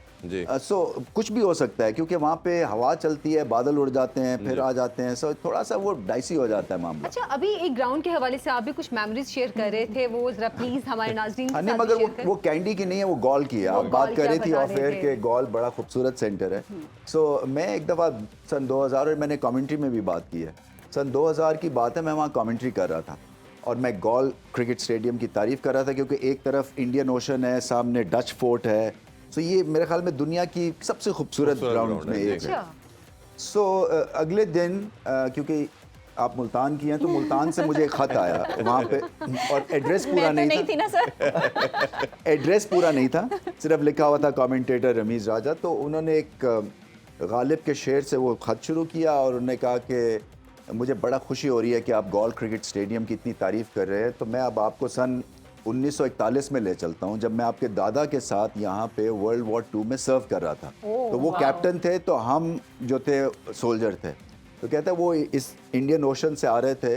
सो कुछ भी हो सकता है, क्योंकि वहाँ पे हवा चलती है, बादल उड़ जाते हैं, फिर आ जाते हैं, सो थोड़ा सा वो डाइसी हो जाता है मामला। अच्छा, अभी एक ग्राउंड के हवाले से आप भी कुछ मेमोरीज शेयर कर रहे थे, वो जरा प्लीज हमारे नाज़रीन के साथ नहीं, मगर वो कैंडी की नहीं है, वो गॉल की है। आप बात कर रही थी ऑफ एयर के गॉल बड़ा खूबसूरत सेंटर है। सो मैं एक दफ़ा सन 2000, और मैंने कमेंट्री में भी बात की है, सन 2000 की बात है, मैं वहाँ कमेंट्री कर रहा था, और मैं गॉल क्रिकेट स्टेडियम की तारीफ़ कर रहा था, क्योंकि एक तरफ इंडियन ओशन है, सामने डच फोर्ट है, सो ये मेरे ख्याल में दुनिया की सबसे खूबसूरत ग्राउंड में एक है। सो अगले दिन क्योंकि आप मुल्तान की हैं, तो मुल्तान से मुझे एक ख़त आया वहाँ पे, और एड्रेस पूरा मैं तो नहीं नहीं थी ना सर। एड्रेस पूरा नहीं था, सिर्फ लिखा हुआ था कमेंटेटर रमीज़ राजा। तो उन्होंने एक गालिब के शेर से वो ख़त शुरू किया और उन्होंने कहा कि मुझे बड़ा खुशी हो रही है कि आप गॉल क्रिकेट स्टेडियम की इतनी तारीफ़ कर रहे हैं, तो मैं अब आपको सन 1941 में ले चलता हूँ, जब मैं आपके दादा के साथ यहाँ पे वर्ल्ड वॉर 2 में सर्व कर रहा था। तो वो कैप्टन थे, तो हम जो थे सोल्जर थे। तो कहता है वो इस इंडियन ओशन से आ रहे थे,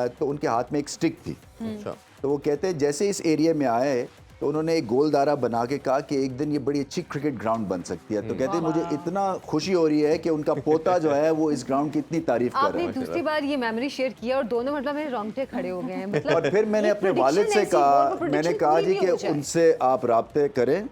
तो उनके हाथ में एक स्टिक थी। अच्छा। तो वो कहते हैं जैसे इस एरिया में आए तो उन्होंने एक गोलदारा बना के कहा कि एक दिन ये बड़ी अच्छी क्रिकेट ग्राउंड बन सकती है। तो कहते हैं मुझे इतना खुशी हो रही है कि उनका पोता जो है वो इस ग्राउंड की इतनी तारीफ कर रहा आपने है। दूसरी बार ये मेमोरी शेयर किया और दोनों मतलब मेरे रोंगटे खड़े हो गए हैं। मतलब और फिर मैंने एक अपने वालिद prediction से ऐसी कहा, हुआ, वो मैंने prediction कहा पूरी जी भी कि हो जाए। उनसे आप राब्ते करें।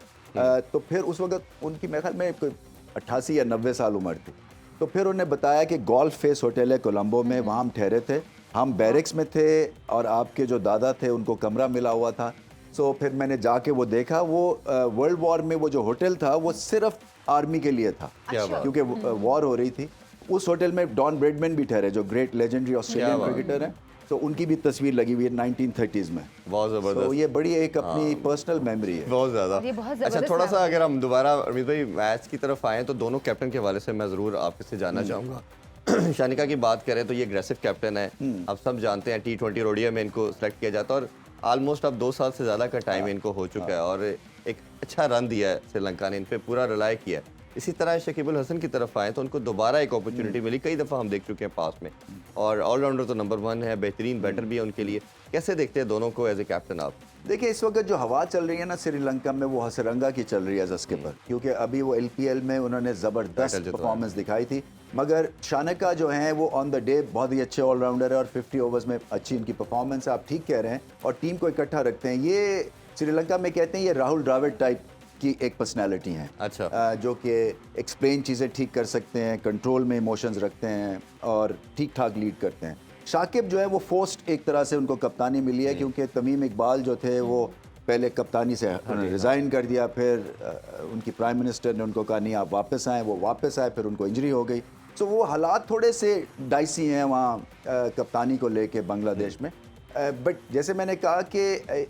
तो फिर उस वक्त उनकी मेरे ख्याल में कोई 88 या 90 साल उम्र थी। तो फिर उन्हें बताया कि गोल्फ फेस होटल है कोलंबो में, वहाँ हम ठहरे थे, हम बैरिक्स में थे और आपके जो दादा थे उनको कमरा मिला हुआ था। सो फिर मैंने जाके वो देखा, वो वर्ल्ड वॉर में वो जो होटल था वो सिर्फ आर्मी के लिए था, क्योंकि वॉर हो रही थी। उस होटल में डॉन ब्रेडमैन भी ठहरे, जो ग्रेट लेजेंडरी ऑस्ट्रेलियन क्रिकेटर हैं। तो उनकी भी तस्वीर लगी हुई है 1930s में। बहुत ज़बरदस्त। तो ये बड़ी एक अपनी पर्सनल मेमोरी है। बहुत ज़्यादा। ये बहुत अच्छा, ज़बरदस्त थोड़ा सा है। अगर हम दोबारा रमीज़ भाई मैच की तरफ आएँ तो दोनों कैप्टन के हवाले से मैं ज़रूर आपसे जानना चाहूँगा। शानिका की बात करें तो ये एग्रेसिव कैप्टन है, अब सब जानते हैं T20 रोडिया में इनको सेलेक्ट किया जाता है और ऑलमोस्ट अब 2 साल से ज़्यादा का टाइम इनको हो चुका है और एक अच्छा रन दिया है श्रीलंका ने, इन पे पूरा रिलाय किया है। इसी तरह शकीबुल हसन की तरफ आए तो उनको दोबारा एक अपॉर्चुनिटी मिली, कई दफ़ा हम देख चुके हैं पास में, और ऑलराउंडर तो नंबर 1 है, बेहतरीन बैटर भी है उनके लिए। कैसे देखते हैं दोनों को एज ए कैप्टन आप? देखिए इस वक्त जो हवा चल रही है ना श्रीलंका में, वो हसरंगा की चल रही है एज अ स्किपर, क्योंकि अभी वो LPL में उन्होंने ज़बरदस्त परफॉर्मेंस दिखाई थी। मगर शानिका जो हैं वो ऑन द डे बहुत ही अच्छे ऑलराउंडर है और 50 ओवर्स में अच्छी इनकी परफॉर्मेंस है। आप ठीक कह रहे हैं, और टीम को इकट्ठा रखते हैं। ये श्रीलंका में कहते हैं ये राहुल द्रविड़ टाइप की एक पर्सनैलिटी है। अच्छा। जो कि एक्सप्लेन चीज़ें ठीक कर सकते हैं, कंट्रोल में इमोशंस रखते हैं और ठीक ठाक लीड करते हैं। शाकिब जो है वो फोर्स्ड एक तरह से उनको कप्तानी मिली है, क्योंकि तमीम इकबाल जो थे वो पहले कप्तानी से रिज़ाइन कर दिया, फिर उनकी प्राइम मिनिस्टर ने उनको कहा नहीं आप वापस आएँ, वो वापस आए, फिर उनको इंजरी हो गई। सो वो हालात थोड़े से डाइसी हैं वहाँ कप्तानी को लेके बांग्लादेश में। बट जैसे मैंने कहा कि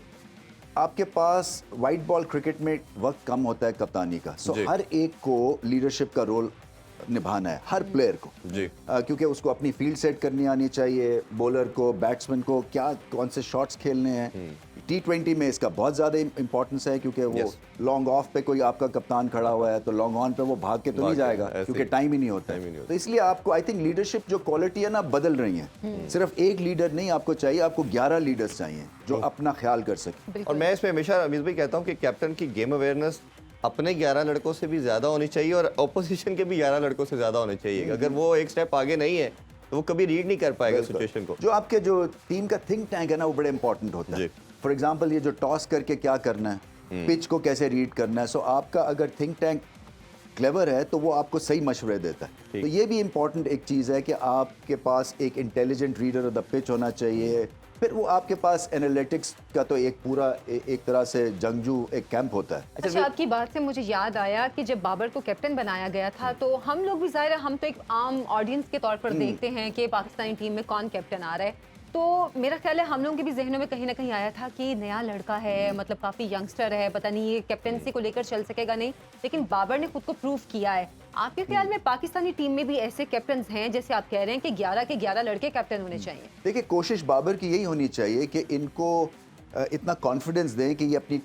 आपके पास वाइट बॉल क्रिकेट में वक्त कम होता है कप्तानी का। सो हर एक को लीडरशिप का रोल निभाना है, हर प्लेयर को जी। क्योंकि उसको अपनी फील्ड सेट करनी आनी चाहिए, बॉलर को, बैट्समैन को क्या कौन से शॉट्स खेलने हैं। T20 में इसका बहुत ज़्यादा इंपॉर्टेंस है, क्योंकि वो लॉन्ग ऑफ पे कोई आपका कप्तान खड़ा हुआ है तो लॉन्ग ऑन पे वो भाग के तो नहीं जाएगा, क्योंकि टाइम ही नहीं होता है। तो इसलिए आपको आई थिंक लीडरशिप जो क्वालिटी है ना बदल रही है। सिर्फ एक लीडर नहीं आपको चाहिए, आपको 11 लीडर्स चाहिए जो अपना ख्याल कर सके। और मैं इसमें हमेशा रमीज़ भाई कहता हूँ कि कैप्टन की गेम अवेयरनेस अपने 11 लड़कों से भी ज़्यादा होनी चाहिए और ऑपोजिशन के भी 11 लड़कों से ज़्यादा होने चाहिए। अगर वो एक स्टेप आगे नहीं है तो वो कभी रीड नहीं कर पाएगा सिचुएशन को। जो आपके जो टीम का थिंक टैंक है ना वो बड़े इंपॉर्टेंट होता है। फॉर एग्जाम्पल ये जो टॉस करके क्या करना है, पिच को कैसे रीड करना है। सो आपका अगर थिंक टैंक क्लेवर है तो वो आपको सही मशवरे देता है। तो ये भी इंपॉर्टेंट एक चीज़ है कि आपके पास एक intelligent reader of the pitch होना चाहिए। फिर वो आपके पास एनालिटिक्स का तो एक पूरा एक तरह से जंगजू एक कैंप होता है। अच्छा, आपकी बात से मुझे याद आया कि जब बाबर को कैप्टन बनाया गया था तो हम लोग भी ज़ाहिर है हम तो एक आम ऑडियंस के तौर पर देखते हैं कि पाकिस्तानी टीम में कौन कैप्टन आ रहा है। तो मेरा ख्याल है हम लोगों के भी जहनों में कहीं ना कहीं आया था कि नया लड़का है, मतलब काफ़ी यंगस्टर है, पता नहीं ये कैप्टनसी को लेकर चल सकेगा नहीं, लेकिन बाबर ने खुद को प्रूव किया है। आपके ख्याल में पाकिस्तानी टीम में भी ऐसे कैप्टन्स हैं जैसे आप कह रहे हैं कि 11 के 11 लड़के कैप्टन होने चाहिए? देखिए कोशिश बाबर की यही होनी चाहिए कि इनको इतना कॉन्फिडेंस दें कि ये अपनी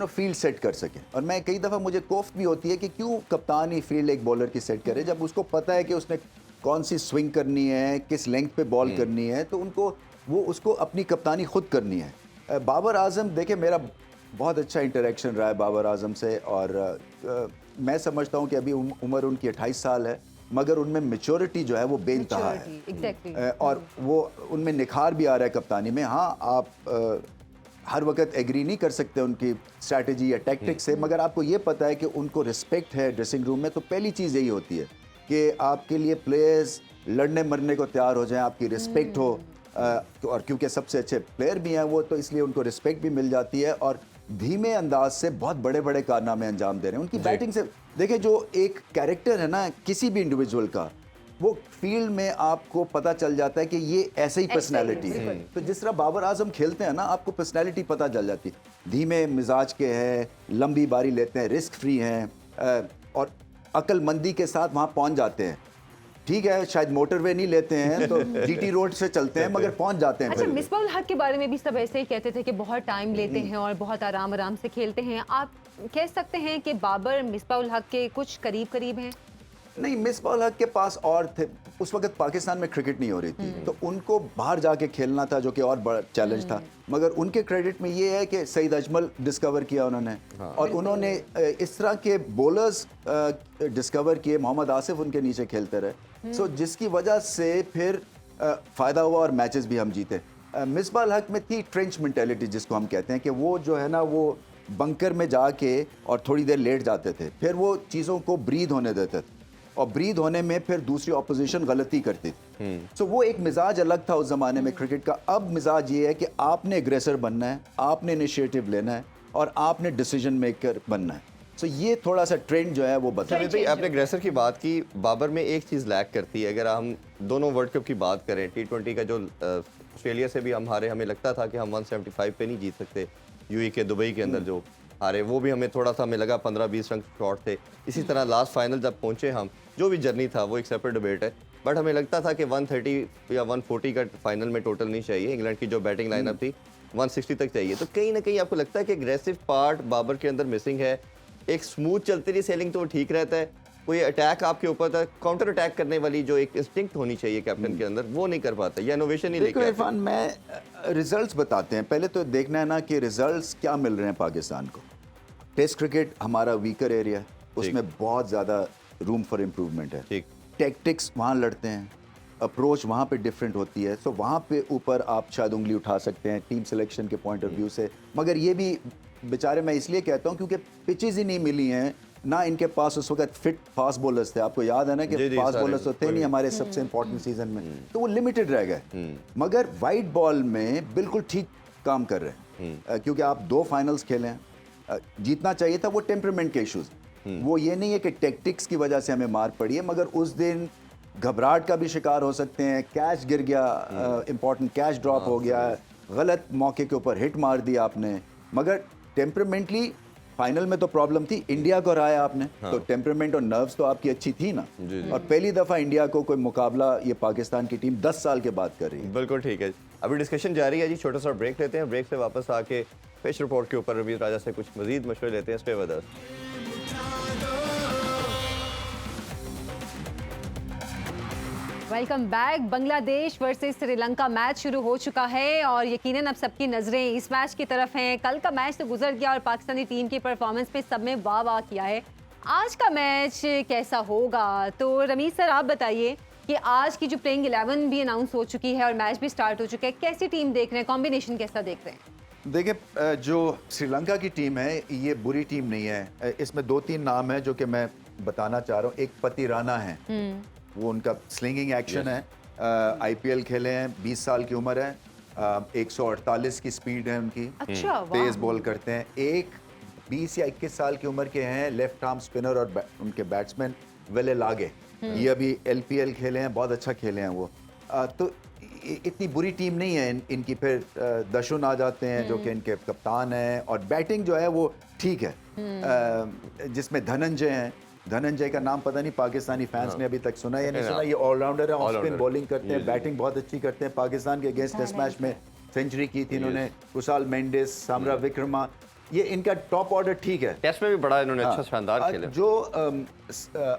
फील्ड सेट कर सकें। और मैं कई दफ़ा मुझे कोफ्त भी होती है कि क्यों कप्तान ही फील्ड एक बॉलर की सेट करे, जब उसको पता है कि उसने कौन सी स्विंग करनी है, किस लेंथ पे बॉल करनी है, तो उसको अपनी कप्तानी खुद करनी है। बाबर आजम देखे मेरा बहुत अच्छा इंटरेक्शन रहा है बाबर आजम से, और मैं समझता हूँ कि अभी उम्र उनकी 28 साल है, मगर उनमें मैच्योरिटी जो है वो बेइंतहा है। Exactly. और वो उनमें निखार भी आ रहा है कप्तानी में। हाँ, आप हर वक्त एग्री नहीं कर सकते उनकी स्ट्रैटेजी या टैक्टिक्स से, मगर आपको ये पता है कि उनको रिस्पेक्ट है ड्रेसिंग रूम में। तो पहली चीज़ यही होती है कि आपके लिए प्लेयर्स लड़ने मरने को तैयार हो जाएं, आपकी रिस्पेक्ट हो। और क्योंकि सबसे अच्छे प्लेयर भी हैं वो, तो इसलिए उनको रिस्पेक्ट भी मिल जाती है और धीमे अंदाज से बहुत बड़े बड़े कारनामे अंजाम दे रहे हैं। उनकी बैटिंग से देखिए, जो एक कैरेक्टर है ना किसी भी इंडिविजुअल का, वो फील्ड में आपको पता चल जाता है कि ये ऐसे ही पर्सनैलिटी है। तो जिस तरह बाबर आजम खेलते हैं ना, आपको पर्सनैलिटी पता चल जाती है। धीमे मिजाज के हैं, लंबी बारी लेते हैं, रिस्क फ्री हैं और अक्लमंदी के साथ वहाँ पहुँच जाते हैं। ठीक है, शायद मोटरवे नहीं लेते हैं तो जीटी रोड से चलते हैं, मगर पहुँच जाते हैं। अच्छा, मिसबाह उल हक के बारे में भी सब ऐसे ही कहते थे कि बहुत टाइम लेते हैं और बहुत आराम आराम से खेलते हैं। आप कह सकते हैं कि बाबर मिसबाह उल हक के कुछ करीब करीब हैं? नहीं, मिसबाह उल हक के पास और थे, उस वक्त पाकिस्तान में क्रिकेट नहीं हो रही थी, तो उनको बाहर जाके खेलना था, जो कि और बड़ा चैलेंज था। मगर उनके क्रेडिट में ये है कि सईद अजमल डिस्कवर किया उन्होंने, और उन्होंने इस तरह के बॉलर्स डिस्कवर किए, मोहम्मद आसिफ उनके नीचे खेलते रहे, सो जिसकी वजह से फिर फ़ायदा हुआ और मैचेस भी हम जीते। मिसबाह उल हक में थी ट्रेंच मेंटेलिटी, जिसको हम कहते हैं कि वो जो है ना, वो बंकर में जाके और थोड़ी देर लेट जाते थे, फिर वो चीज़ों को ब्रीद होने देते थे, और ब्रीद होने में फिर दूसरी ऑपोजिशन गलती करती थी। सो वो एक मिजाज अलग था उस ज़माने में क्रिकेट का। अब मिजाज ये है कि आपने एग्रेसर बनना है, आपने इनिशिएटिव लेना है और आपने डिसीजन मेकर बनना है। सो ये थोड़ा सा ट्रेंड जो है वो बदल। भाई, आपने अग्रेसर की बात की, बाबर में एक चीज़ लैक करती है। अगर हम दोनों वर्ल्ड कप की बात करें, T20 का जो ऑस्ट्रेलिया से भी हम हारे, हमें लगता था कि हम 175 पे नहीं जीत सकते। यूएई के दुबई के अंदर जो हारे, वो भी हमें थोड़ा सा, हमें लगा 15-20 रन शॉर्ट थे। इसी तरह लास्ट फाइनल जब पहुंचे हम, जो भी जर्नी था वो एक सेपरेट डिबेट है, बट हमें लगता था कि 130 या 140 का फाइनल में टोटल नहीं चाहिए। इंग्लैंड की जो बैटिंग लाइनअप थी 160 तक चाहिए। तो कहीं ना कहीं आपको लगता है कि एग्रेसिव पार्ट बाबर के अंदर मिसिंग है। एक स्मूथ चलती रही सेलिंग तो वो ठीक रहता है, कोई अटैक आपके ऊपर था, काउंटर अटैक करने वाली जो एक इंस्टिंक्ट होनी चाहिए कैप्टन के अंदर, वो नहीं कर पाता, या इनोवेशन नहीं लेके आते। इरफान, मैं रिजल्ट्स बताते हैं, पहले तो देखना है ना कि रिजल्ट्स क्या मिल रहे हैं पाकिस्तान को। टेस्ट क्रिकेट हमारा वीकर एरिया है, उसमें बहुत ज़्यादा रूम फॉर इम्प्रूवमेंट है। ठीक, टैक्टिक्स वहाँ लड़ते हैं, अप्रोच वहाँ पे डिफरेंट होती है, सो वहाँ पे ऊपर आप शायद उंगली उठा सकते हैं टीम सिलेक्शन के पॉइंट ऑफ व्यू से। मगर ये भी बेचारे, मैं इसलिए कहता हूँ क्योंकि पिचेस ही नहीं मिली हैं ना, इनके पास उस वक्त फिट फास्ट बॉलर्स थे। आपको याद है ना कि फास्ट बॉलर्स तो थे नहीं हमारे सबसे इंपॉर्टेंट सीजन में, तो वो लिमिटेड रह गए। मगर वाइट बॉल में बिल्कुल ठीक काम कर रहे हैं, क्योंकि आप 2 फाइनल्स खेले हैं। जीतना चाहिए था, वो टेम्परामेंट के इशूज़, वो ये नहीं है कि टैक्टिक्स की वजह से हमें मार पड़ी है, मगर उस दिन घबराहट का भी शिकार हो सकते हैं। कैच गिर गया, इंपॉर्टेंट कैच ड्रॉप हो गया, गलत मौके के ऊपर हिट मार दिया आपने। मगर टेम्परामेंटली फाइनल में तो प्रॉब्लम थी, इंडिया को हराया आपने, तो टेम्परामेंट और नर्व्स तो आपकी अच्छी थी ना। और पहली दफ़ा इंडिया को कोई मुकाबला ये पाकिस्तान की टीम 10 साल के बाद कर रही है। बिल्कुल ठीक है। अभी डिस्कशन जारी है जी, छोटा सा ब्रेक लेते हैं। ब्रेक से वापस आके फिश रिपोर्ट के ऊपर रवीज राजा से कुछ मजीद मशवरे लेते हैं। Stay with us. Welcome back. Bangladesh versus Sri Lanka match शुरू हो चुका है और यकीनन अब सबकी नज़रें इस मैच की तरफ हैं। कल का मैच तो गुजर गया और पाकिस्तानी टीम की परफॉर्मेंस पे सब में वाह वाह किया है। आज का मैच कैसा होगा? तो रमीज सर, आप बताइए कि आज की जो प्लेइंग 11 भी अनाउंस हो चुकी है और मैच भी स्टार्ट हो चुका है, कैसी टीम देख रहे हैं, कॉम्बिनेशन कैसा देख रहे हैं? देखिए, जो श्रीलंका की टीम है ये बुरी टीम नहीं है। इसमें 2-3 नाम है जो कि मैं बताना चाह रहा हूँ। एक पति राणा है, वो उनका स्लिंगिंग एक्शन है, IPL खेले हैं, 20 साल की उम्र है, 148 की स्पीड है उनकी, अच्छा, तेज बॉल करते हैं। एक 20 या 21 साल की उम्र के हैं, लेफ्ट आर्म स्पिनर और उनके बैट्समैन वेले लागे, ये अभी LPL खेले हैं, बहुत अच्छा खेले हैं वो। तो इतनी बुरी टीम नहीं है इनकी। फिर दशुन आ जाते हैं जो कि इनके कप्तान हैं, और बैटिंग जो है वो ठीक है, जिसमें धनंजय हैं। धनंजय का नाम पता नहीं पाकिस्तानी फैंस ने अभी तक सुना या नहीं सुना। ये ऑलराउंडर है, ऑफ स्पिन बॉलिंग करते हैं, बैटिंग बहुत अच्छी करते हैं। पाकिस्तान के अगेंस्ट टेस्ट मैच में सेंचुरी की थी इन्होंने। कुशाल मेंडिस, सामरा विक्रमा, ये इनका टॉप ऑर्डर ठीक है। टेस्ट में भी बड़ा इन्होंने अच्छा शानदार खेला। जो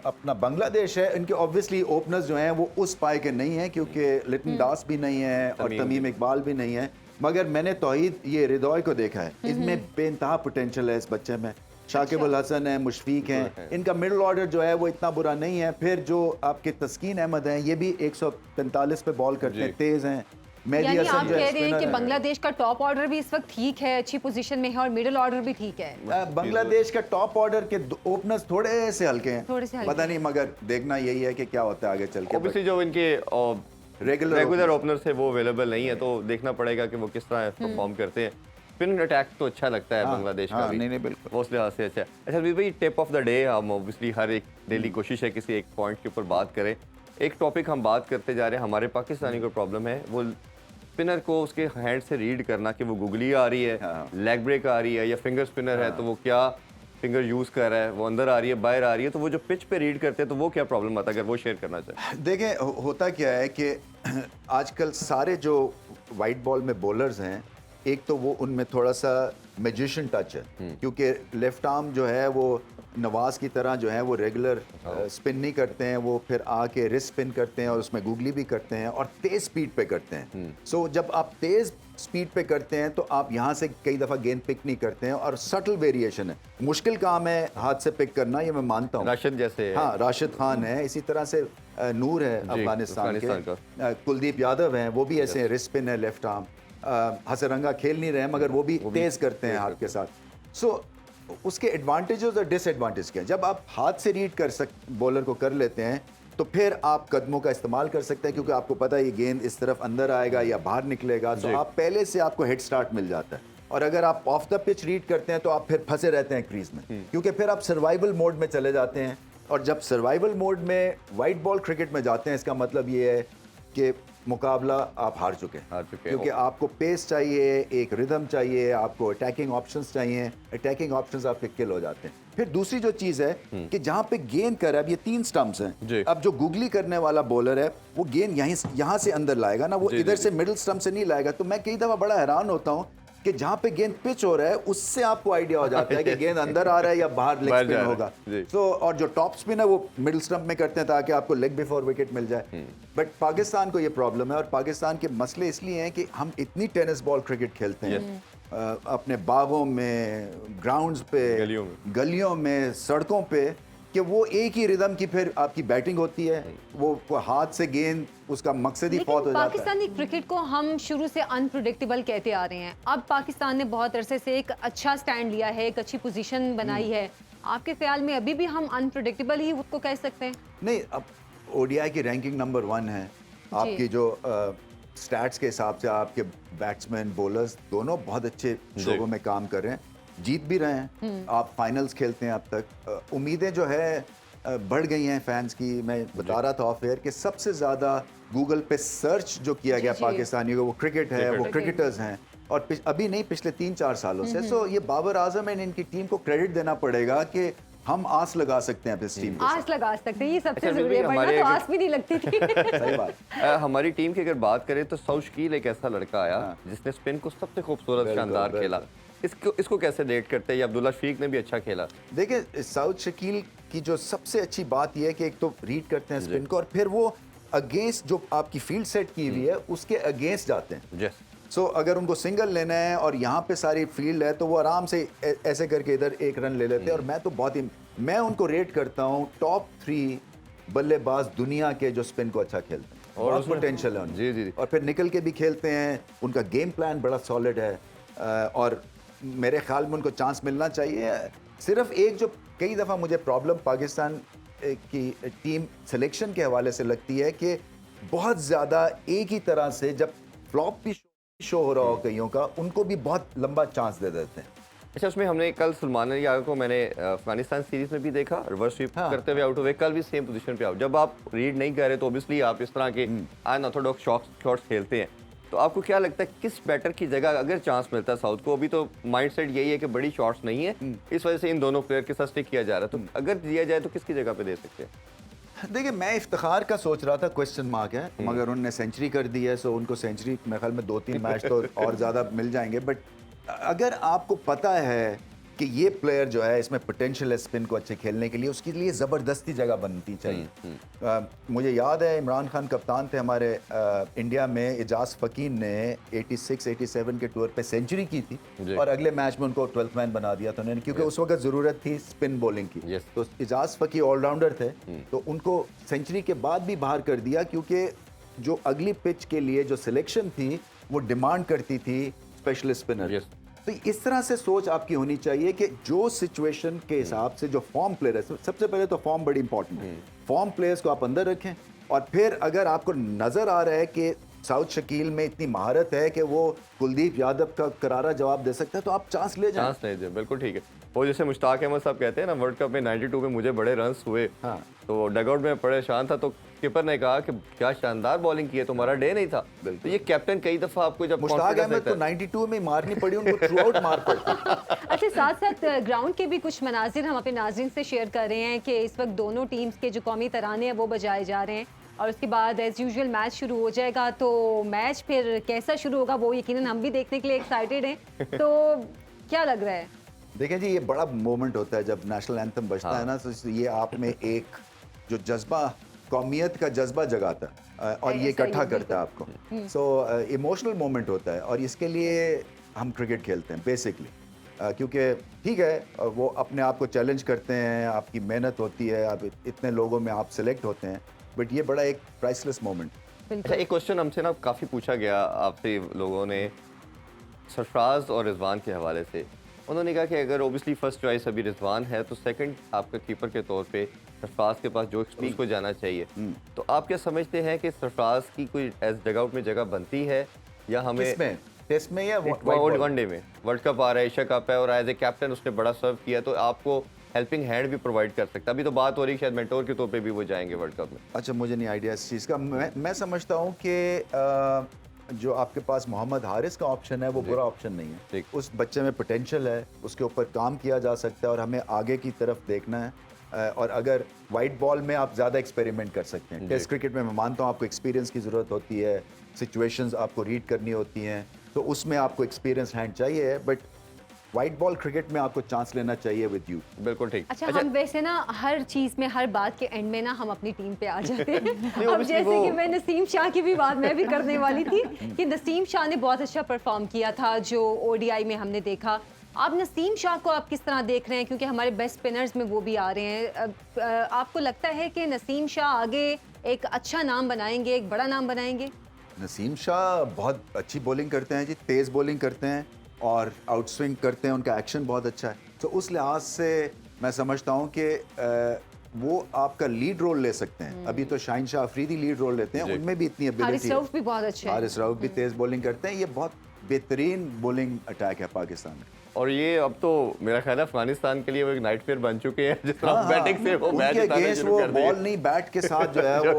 अपना बांग्लादेश है, इनके ऑब्वियसली ओपनर्स जो हैं वो उस पाए के नहीं हैं, क्योंकि लिटन दास भी नहीं है और तमीम इकबाल भी नहीं है। मगर मैंने तौहीद ये रिदोय को देखा है, इसमें बेइंतहा पोटेंशियल है इस बच्चे में। शाकिब अल हसन है, मुशफीक हैं, इनका मिडिल ऑर्डर जो है वो इतना बुरा नहीं है। फिर जो आपके तस्कीन अहमद हैं, ये भी 145 पे बॉल करते हैं, तेज हैं। यानी आप कह रहे हैं कि बांग्लादेश का टॉप ऑर्डर भी इस वक्त ठीक है, अच्छी पोजीशन में है, और मिडिल ऑर्डर भी ठीक है। बांग्लादेश का टॉप ऑर्डर के ओपनर्स थोड़े से हल्के हैं, थोड़े से हल्के पता नहीं, मगर देखना यही है कि क्या होता है आगे चल के। ऑब्वियसली जो इनके रेगुलर ओपनर से वो अवेलेबल नहीं है, तो देखना पड़ेगा कि वो किस तरह परफॉर्म करते हैं। स्पिन अटैक तो अच्छा लगता है बांग्लादेश का भी, नहीं बिल्कुल वो उस लिहाज से अच्छा है। अच्छा भाई, टिप ऑफ द डे, हम ऑब्वियसली हर एक डेली कोशिश है किसी एक पॉइंट के ऊपर बात करें। एक टॉपिक हम बात करते जा रहे हैं, हमारे पाकिस्तानी को प्रॉब्लम है वो स्पिनर को उसके हैंड से रीड करना कि वो गुगली आ रही है, लेग ब्रेक आ रही है, या फिंगर स्पिनर है तो वो क्या फिंगर यूज कर रहा है, वो अंदर आ रही है बाहर आ रही है, तो वो जो पिच पे रीड करते हैं तो वो क्या प्रॉब्लम आता है, अगर वो शेयर करना चाहे। देखें, होता क्या है कि आजकल सारे जो वाइट बॉल में बॉलर्स हैं, एक तो वो उनमें थोड़ा सा मैजिशियन टच है, क्योंकि लेफ्ट आर्म जो है वो नवाज की तरह जो है वो रेगुलर स्पिन नहीं करते हैं, वो फिर आके रिस्ट स्पिन करते हैं और उसमें गुगली भी करते हैं और तेज स्पीड पे करते हैं। सो जब आप तेज स्पीड पे करते हैं तो आप यहाँ से कई दफ़ा गेंद पिक नहीं करते हैं और सटल वेरिएशन है। मुश्किल काम है हाथ से पिक करना, ये मैं मानता हूँ। राशिद जैसे, हाँ, राशिद खान है, इसी तरह से नूर है अफगानिस्तान के, कुलदीप यादव हैं, वो भी ऐसे रिस्ट स्पिन है, लेफ्ट आर्म। हसरंगा खेल नहीं रहे हैं मगर वो भी तेज करते हैं हाथ के साथ। सो उसके एडवांटेजेस और डिसएडवांटेज क्या है। जब आप हाथ से रीड कर बॉलर को कर लेते हैं तो फिर आप कदमों का इस्तेमाल कर सकते हैं, क्योंकि आपको पता है ये गेंद इस तरफ अंदर आएगा या बाहर निकलेगा, तो आप पहले से आपको हेड स्टार्ट मिल जाता है। और अगर आप ऑफ द पिच रीड करते हैं तो आप फिर फंसे रहते हैं क्रीज में, क्योंकि फिर आप सर्वाइवल मोड में चले जाते हैं। और जब सर्वाइवल मोड में वाइट बॉल क्रिकेट में जाते हैं, इसका मतलब ये है कि मुकाबला आप हार चुके हैं, क्योंकि आपको पेस चाहिए, एक रिदम चाहिए, आपको अटैकिंग ऑप्शंस चाहिए, अटैकिंग ऑप्शंस आपके किल हो जाते हैं। फिर दूसरी जो चीज़ है कि जहाँ पे गेंद कर, अब ये 3 स्टंप्स हैं, अब जो गुगली करने वाला बॉलर है वो गेंद यहाँ से अंदर लाएगा ना, वो इधर से मिडिल स्टंप से नहीं लाएगा। तो मैं कई दफ़ा बड़ा हैरान होता हूँ कि जहाँ पे गेंद पिच हो रहा है उससे आपको आइडिया हो जाता है कि गेंद अंदर आ रहा है या बाहर लेग स्पिन होगा। तो और जो टॉप स्पिन है वो मिडिल स्टंप में करते हैं ताकि आपको लेग बिफोर विकेट मिल जाए। बट पाकिस्तान को ये प्रॉब्लम है, और पाकिस्तान के मसले इसलिए हैं कि हम इतनी टेनिस बॉल क्रिकेट खेलते हैं अपने बागों में, ग्राउंड्स पे, गलियों में, सड़कों पे, कि वो एक ही रिदम की फिर आपकी बैटिंग होती है, वो हाथ से गेंद उसका मकसद ही फौत हो जाता है। पाकिस्तानी क्रिकेट को हम शुरू से अनप्रेडिक्टेबल कहते आ रहे हैं। अब पाकिस्तान ने बहुत अरसे से एक अच्छा स्टैंड लिया है, एक अच्छी पोजीशन बनाई है। आपके ख्याल में अभी भी हम अनप्रेडिक्टेबल ही उसको कह सकते हैं? नहीं, अब ओडीआई की रैंकिंग नंबर 1 है। आपकी जो स्टैट्स के हिसाब से आपके बैट्समैन, बॉलर्स दोनों बहुत अच्छे शोबों में काम कर रहे हैं, जीत भी रहे हैं। आप फाइनल्स खेलते हैं अब तक। उम्मीदें जो है बढ़ गई हैं फैंस की। मैं बता रहा था ऑफ एयर कि सबसे ज़्यादा गूगल पे सर्च जो किया गया पाकिस्तानियों को वो क्रिकेट है, वो क्रिकेटर्स हैं, और अभी नहीं पिछले 3-4 सालों से। सो ये बाबर आजम एंड इनकी टीम को क्रेडिट देना पड़ेगा कि हम आस लगा सकते हैं इस टीम, आस लगा सकते हैं, ये सबसे जरूरी है, वरना तो आस भी नहीं लगती थी। सही बात। हमारी टीम की अगर बात करें तो सऊद शकील एक ऐसा लड़का आया जिसने स्पिन को सबसे खूबसूरत शानदार खेला। इसको कैसे रेट करते हैं? या अब्दुल्ला शफीक ने भी अच्छा खेला। देखिए, सऊद शकील की जो सबसे अच्छी बात यह है कि एक तो रीड करते हैं स्पिन को, और फिर वो अगेंस्ट जो आपकी फील्ड सेट की हुई है उसके अगेंस्ट जाते हैं। सो अगर उनको सिंगल लेना है और यहाँ पे सारी फील्ड है तो वो आराम से ऐसे करके इधर एक रन ले लेते हैं। और मैं उनको रेट करता हूँ टॉप 3 बल्लेबाज दुनिया के जो स्पिन को अच्छा खेलते हैं, और बहुत पोटेंशियल है उनमें। जी। और फिर निकल के भी खेलते हैं, उनका गेम प्लान बड़ा सॉलिड है, और मेरे ख्याल में उनको चांस मिलना चाहिए। सिर्फ एक जो कई दफ़ा मुझे प्रॉब्लम पाकिस्तान की टीम सिलेक्शन के हवाले से लगती है कि बहुत ज़्यादा एक ही तरह से जब फ्लॉप भी शो हो रहा हो कईयों का, उनको भी बहुत लंबा चांस दे देते हैं। अच्छा, उसमें हमने कल सलमान अली आगा को मैंने अफगानिस्तान सीरीज में भी देखा, रिवर्स स्वीप करते हुए आउट हुए, कल भी सेम पोजीशन पे आउट। जब आप रीड नहीं कर रहे तो ऑब्वियसली आप इस तरह के अनऑर्थोडॉक्स शॉट्स खेलते हैं। तो आपको क्या लगता है किस बैटर की जगह अगर चांस मिलता है साउथ को? अभी तो माइंडसेट यही है कि बड़ी शॉट्स नहीं है, इस वजह से इन दोनों प्लेयर के साथ स्टिक किया जा रहा है। तो अगर दिया जाए तो किसकी जगह पे दे सकते हैं? देखिए, मैं इफ्तिखार का सोच रहा था, क्वेश्चन मार्क है, मगर उन्होंने सेंचुरी कर दी है, सो उनको सेंचुरी मेरे ख्याल में 2-3 मैच तो और ज़्यादा मिल जाएंगे। बट अगर आपको पता है कि ये प्लेयर जो है इसमें पोटेंशियल है स्पिन को अच्छे खेलने के लिए, उसके लिए ज़बरदस्ती जगह बनती चाहिए। मुझे याद है इमरान खान कप्तान थे हमारे इंडिया में, एजाज फ़कीर ने 86-87 के टूर पे सेंचुरी की थी और अगले मैच में उनको 12th मैन बना दिया था उन्होंने, क्योंकि उस वक्त ज़रूरत थी स्पिन बॉलिंग की। तो एजाज फ़कीर ऑलराउंडर थे, तो उनको सेंचुरी के बाद भी बाहर कर दिया, क्योंकि जो अगली पिच के लिए जो सिलेक्शन थी वो डिमांड करती थी स्पेशलिस्ट स्पिनर। तो इस तरह से सोच आपकी होनी चाहिए कि जो सिचुएशन के हिसाब से जो फॉर्म प्लेयर है, सबसे पहले तो फॉर्म बड़ी इंपॉर्टेंट है, फॉर्म प्लेयर्स को आप अंदर रखें और फिर अगर आपको नजर आ रहा है कि साउथ शकील में इतनी महारत है कि वो कुलदीप यादव का करारा जवाब दे सकता है, तो आप चांस ले जाएं। चांस नहीं दे, बिल्कुल ठीक है। वो जैसे मुश्ताक अहमद साहब कहते हैं ना, वर्ल्ड कप में 92 में मुझे बड़े रन्स हुए, हाँ। तो डगआउट में परेशान था, तो कीपर ने कहा कि क्या शानदार बॉलिंग की है, तुम्हारा डे नहीं था। तो ये कैप्टन कई दफा आपको जब मुश्ताक अहमद को 92 में मारनी पड़ी, उनको थ्रू आउट मार पड़ती। अच्छा, साथ साथ ग्राउंड के भी कुछ मनाजिर हम अपने नाज़रीन से शेयर कर रहे हैं कि इस वक्त दोनों टीम्स के जो कौमी तराने हैं वो बजाए जा रहे हैं, और उसके बाद एज यूजुअल मैच शुरू हो जाएगा। तो मैच फिर कैसा शुरू होगा वो यकीनन हम भी देखने के लिए एक्साइटेड हैं। तो क्या लग रहा है? देखें जी, ये बड़ा मोमेंट होता है जब नेशनल एंथम बजता है ना, तो ये आप में एक जो जज्बा, कौमियत का जज्बा जगाता है और ये इकट्ठा करता है आपको। सो इमोशनल मोमेंट होता है, और इसके लिए हम क्रिकेट खेलते हैं बेसिकली, क्योंकि ठीक है वो अपने आप को चैलेंज करते हैं, आपकी मेहनत होती है, आप इतने लोगों में आप सिलेक्ट होते हैं, बट ये बड़ा एक प्राइसलेस मोमेंट। अच्छा, एक क्वेश्चन हमसे ना काफ़ी पूछा गया आपसे लोगों ने, सरफराज और रिजवान के हवाले से। उन्होंने कहा कि अगर ओबियसली फर्स्ट चॉइस अभी रिजवान है, तो सेकंड आपका कीपर के तौर पे सरफराज के पास जो एक्सपीरियंस को जाना चाहिए। तो आप क्या समझते हैं कि सरफराज की कोई एज डगआउट में जगह बनती है, या हमें किसमें, टेस्ट में या वनडे में? वर्ल्ड कप आ रहा है, एशिया कप है, और एज ए कैप्टन उसने बड़ा सर्व किया, तो आपको हेल्पिंग हैंड भी प्रोवाइड कर सकता है। अभी तो बात हो रही है शायद मेंटोर के तौर पे भी वो जाएंगे वर्ल्ड कप में। अच्छा, मुझे नहीं आइडिया इस चीज़ का। मैं समझता हूँ कि जो आपके पास मोहम्मद हारिस का ऑप्शन है वो बुरा ऑप्शन नहीं है। उस बच्चे में पोटेंशियल है, उसके ऊपर काम किया जा सकता है, और हमें आगे की तरफ देखना है। और अगर वाइट बॉल में आप ज़्यादा एक्सपेरिमेंट कर सकते हैं। टेस्ट क्रिकेट में मैं मानता हूँ आपको एक्सपीरियंस की ज़रूरत होती है, सिचुएशंस आपको रीड करनी होती हैं, तो उसमें आपको एक्सपीरियंस हैंड चाहिए, बट वाइट बॉल क्रिकेट में आपको चांस लेना चाहिए विद यू। बिल्कुल ठीक। अच्छा, हम वैसे ना हर चीज़ में, हर बात के एंड में ना हम अपनी टीम पे आ जाते हैं। अब जैसे कि मैं नसीम शाह की भी बात मैं भी करने वाली थी कि नसीम शाह ने बहुत अच्छा परफॉर्म किया था जो ओडीआई में हमने देखा। आप नसीम शाह को आप किस तरह देख रहे हैं, क्योंकि हमारे बेस्ट स्पिनर्स में वो भी आ रहे हैं। आपको लगता है कि नसीम शाह आगे एक अच्छा नाम बनाएंगे, एक बड़ा नाम बनाएंगे? नसीम शाह बहुत अच्छी बॉलिंग करते हैं जी, तेज़ बॉलिंग करते हैं और आउट स्विंग करते हैं, उनका एक्शन बहुत अच्छा है। तो उस लिहाज से मैं समझता हूँ कि वो आपका लीड रोल ले सकते हैं। अभी तो शाहीन शाह अफरीदी लीड रोल लेते हैं, उनमें भी इतनी एबिलिटी है। हारिस रऊफ भी बहुत अच्छा है। हारिस रऊफ भी तेज़ बॉलिंग करते हैं। ये बहुत बेहतरीन बॉलिंग अटैक है पाकिस्तान में। और ये अब तो मेरा ख्याल है अफगानिस्तान के लिए वो एक नाइटमेयर बन चुके हैं, जिस तरह बैटिंग से वो मैच जिताने शुरू कर दिए। बॉल नहीं, बैट के साथ जो है वो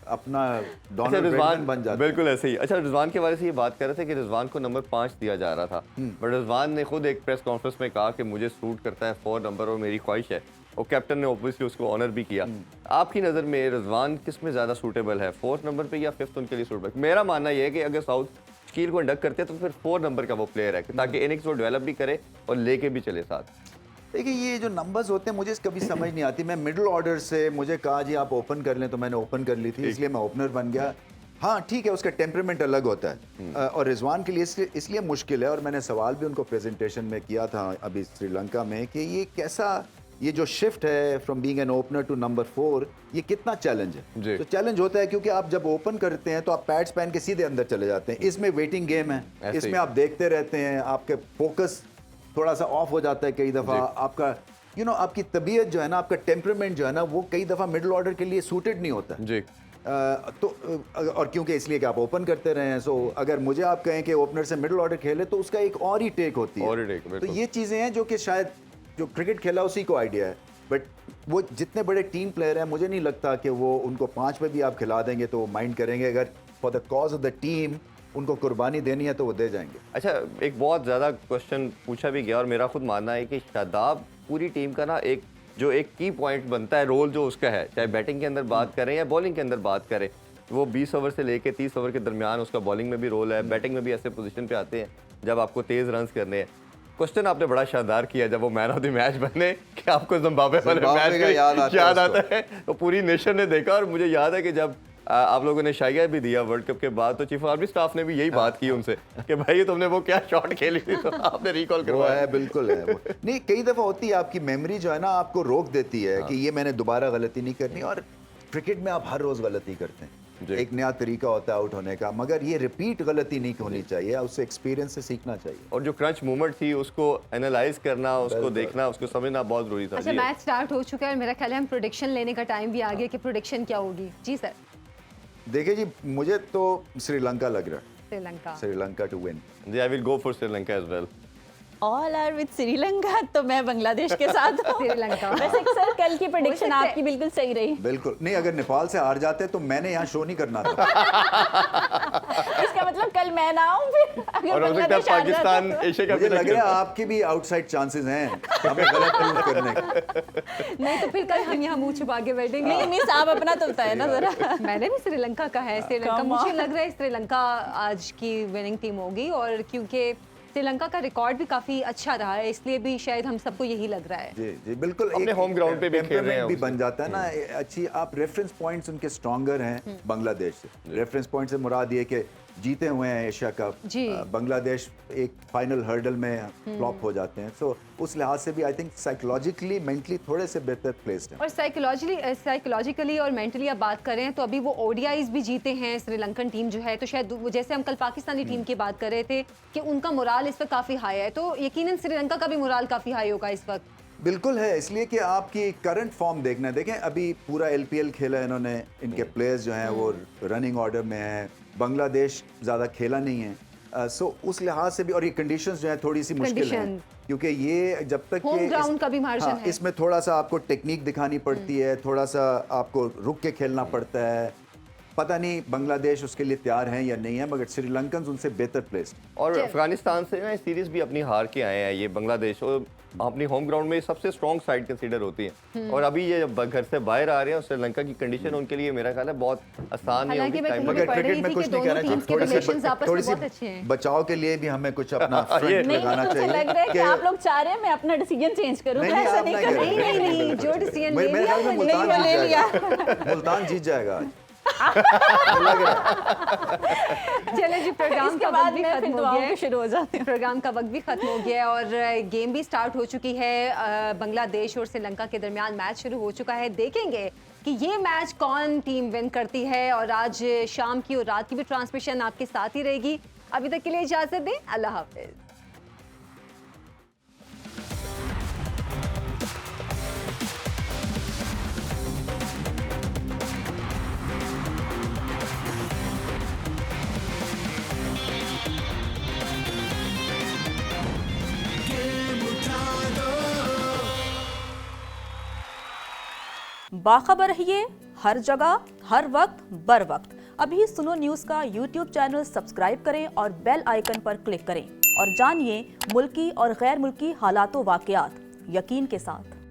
अपना डोनाल्ड ब्रेडमैन बन जाता है। बिल्कुल ऐसे ही। अच्छा, रिजवान के बारे से ये बात कर रहे थे कि रिजवान को नंबर 5 दिया जा रहा था, बट रिजवान ने खुद एक प्रेस कॉन्फ्रेंस में कहा कि मुझे सूट करता है 4 नंबर और मेरी ख्वाहिश है, और कैप्टन ने ऑब्वियसली उसको ऑनर भी किया। आपकी नज़र में रिजवान किस में ज़्यादा सूटेबल है, 4th नंबर पे या 5th उनके लिए सूटेबल? मेरा मानना यह है कि अगर साउथ शकील को इंडक्ट करते हैं तो फिर 4 नंबर का वो प्लेयर है, ताकि इनिंग्स वो डेवलप भी करे और लेके भी चले साथ। देखिए, ये जो नंबर्स होते हैं मुझे कभी समझ नहीं आती। मैं मिडिल ऑर्डर से, मुझे कहा जी आप ओपन कर लें, तो मैंने ओपन कर ली थी, इसलिए मैं ओपनर बन गया। हाँ ठीक है, उसका टेम्परामेंट अलग होता है, और रिजवान के लिए इसलिए मुश्किल है। और मैंने सवाल भी उनको प्रेजेंटेशन में किया था अभी श्रीलंका में कि ये कैसा, ये जो शिफ्ट है from being an opener to number 4, ये कितना चैलेंज है। तो चैलेंज होता है क्योंकि आप जब ओपन करते हैं तो आप पैड्स पहन के सीधे अंदर चले जाते हैं। इसमें वेटिंग गेम है, इसमें आप देखते रहते हैं, आपके फोकस थोड़ा सा ऑफ हो जाता है कई दफ़ा। आपका आपकी तबीयत जो है ना, आपका टेम्परामेंट जो है ना, वो कई दफ़ा मिडिल ऑर्डर के लिए सूटेड नहीं होता जी। और क्योंकि इसलिए कि आप ओपन करते रहे हैं। सो अगर मुझे आप कहें कि ओपनर से मिडिल ऑर्डर खेले तो उसका एक और ही टेक होती है। तो ये चीज़ें हैं जो कि शायद जो क्रिकेट खेला उसी को आइडिया है, बट वो जितने बड़े टीम प्लेयर हैं मुझे नहीं लगता कि वो उनको 5 पे भी आप खिला देंगे तो वो माइंड करेंगे। अगर for the cause of the team उनको कुर्बानी देनी है तो वो दे जाएंगे। अच्छा, एक बहुत ज़्यादा क्वेश्चन पूछा भी गया और मेरा खुद मानना है कि शादाब पूरी टीम का ना एक की पॉइंट बनता है, रोल जो उसका है, चाहे बैटिंग के अंदर बात करें या बॉलिंग के अंदर बात करें। वो 20 ओवर से लेके 30 ओवर के दरमियान उसका बॉलिंग में भी रोल है, बैटिंग में भी ऐसे पोजीशन पे आते हैं जब आपको तेज़ रन्स करने हैं। क्वेश्चन आपने बड़ा शानदार किया जब वो मैन ऑफ द मैच बने कि आपको जिम्बाब्वे वाले मैच का याद आता है, तो पूरी नेशन ने देखा। और मुझे याद है कि जब आप लोगों ने शाइया भी दिया वर्ल्ड कप के बाद, तो चीफ आर्मी स्टाफ ने भी यही बात की उनसे कि भाई तुमने वो क्या शॉट खेली थी, तो आपने रिकॉल करवाया है। बिल्कुल है वो। नहीं, कई दफ़ा होती है आपकी मेमोरी जो है ना आपको रोक देती है कि ये मैंने दोबारा गलती नहीं करनी। और क्रिकेट में आप हर रोज़ गलती करते हैं, एक नया तरीका होता है आउट होने का, मगर ये रिपीट गलती नहीं होनी चाहिए, उससे एक्सपीरियंस से सीखना चाहिए। और जो क्रंच मूवमेंट थी उसको एनालाइज करना, उसको देखना, उसको समझना बहुत जरूरी था। अच्छा, मैच स्टार्ट हो चुका है और मेरा ख्याल है हम प्रेडिक्शन लेने का टाइम भी आ गया कि प्रेडिक्शन क्या होगी। जी सर। देखिए जी, मुझे तो श्रीलंका लग रहा है, श्रीलंका। Sri Lanka to win. जी, I will go for Sri Lanka as well. All are with Sri Lanka, तो मैं बांग्लादेश के साथ हूँ। श्रीलंका। वैसे सर कल की प्रेडिक्शन आपकी बिल्कुल सही रही। बिल्कुल नहीं, अगर नेपाल से हार जाते तो मैंने यहाँ शो नहीं करना था। इसका मतलब कल मैं ना आऊँ फिर, अगर और हो सकता है बांग्लादेश हार जाता पाकिस्तान तो। एशिया कप मुझे में लग रहा है आपकी भी आउटसाइड चांसेस हैं हमें गलत प्रूव करने के। नहीं तो फिर कल हम यहाँ मुंह छुपा के बैठेंगे। नहीं मिस, आप अपना तो बताए ना जरा। मैंने भी श्रीलंका का है। श्रीलंका, Come मुझे on. लग रहा है श्रीलंका आज की विनिंग टीम होगी, और क्योंकि श्रीलंका का रिकॉर्ड भी काफी अच्छा रहा है, इसलिए भी शायद हम सबको यही लग रहा है। जी जी बिल्कुल, अपने एक home ground पे भी खेल रहे हैं भी उससे। बन जाता है ना। अच्छी आप रेफरेंस पॉइंट्स उनके स्ट्रॉन्गर हैं बांग्लादेश से। रेफरेंस पॉइंट से मुराद ये कि जीते हुए हैं एशिया कप। जी। बांग्लादेश एक फाइनल हर्डल में फ्लॉप हो जाते हैं, सो उस लिहाज से भी आई थिंक साइकोलॉजिकली मेंटली थोड़े से बेहतर प्लेस्ड हैं। और साइकोलॉजिकली और मेंटली आप बात करें तो अभी वो ओडीआईज भी जीते हैं श्रीलंकन टीम जो है, तो शायद वो, जैसे हम कल पाकिस्तानी टीम की बात कर रहे थे कि उनका मोराल इस वक्त काफी हाई है, तो यकीनन श्रीलंका का भी मोराल काफी हाई होगा इस वक्त। बिल्कुल है, इसलिए कि आपकी करंट फॉर्म देखना है। देखें अभी पूरा एलपीएल खेला है इन्होंने, इनके प्लेयर्स जो हैं वो रनिंग ऑर्डर में हैं। बांग्लादेश ज़्यादा खेला नहीं है, सो उस लिहाज से भी, और ये कंडीशंस जो हैं थोड़ी सी मुश्किल हैं, Condition. क्योंकि ये जब तक Home कि ground का भी मार्जिन है। इसमें थोड़ा सा आपको टेक्निक दिखानी पड़ती है, थोड़ा सा आपको रुक के खेलना पड़ता है। पता नहीं बांग्लादेश उसके लिए तैयार हैं या नहीं है, मगर श्रीलंकन उनसे बेहतर प्लेस्ड। और अफगानिस्तान से ना सीरीज भी अपनी हार के आए हैं ये बांग्लादेश, और अपनी होम ग्राउंड में सबसे स्ट्रॉन्ग साइड कंसीडर होती है। और अभी ये जब घर से बाहर आ रहे हैं, श्रीलंका की कंडीशन उनके लिए मेरा ख्याल है बहुत आसान नहीं हालांकि होगी। मैं टाइम कहीं मगर पढ़ रही क्रिकेट में थी कुछ कि नहीं कहना दोनों चाहिए, टीम्स के relations आपस में बहुत अच्छे हैं। बचाव के लिए भी हमें कुछ अपना फ्रंट नहीं, लगाना मुझे चाहिए। लग रहा है कि आप लोग चाह रहे हैं मैं अपना डिसीजन चेंज करूं। नहीं, ऐसा आप नहीं नहीं कर करें। नहीं नहीं नहीं, जो डिसीजन ले मेरे लिया ख्याल में वो मुल्तान ले जीत लिया। जाएगा। मुल्तान जीत जाएगा आज। लग रहा है। चले जी, प्रोग्राम इसके का बाद वक्त भी मैं खत्म फिर हो दुआओं गया पे है। शुरू हो जाते हैं। प्रोग्राम का वक्त भी खत्म हो गया है और गेम भी स्टार्ट हो चुकी है। बांग्लादेश और श्रीलंका के दरमियान मैच शुरू हो चुका है। देखेंगे कि ये मैच कौन टीम विन करती है, और आज शाम की और रात की भी ट्रांसमिशन आपके साथ ही रहेगी। अभी तक के लिए इजाजत दें, अल्लाह हाफिज। बाखबर रहिए हर जगह हर वक्त बर वक्त। अभी सुनो न्यूज़ का YouTube चैनल सब्सक्राइब करें और बेल आइकन पर क्लिक करें और जानिए मुल्की और गैर मुल्की हालातों वाकयात यकीन के साथ।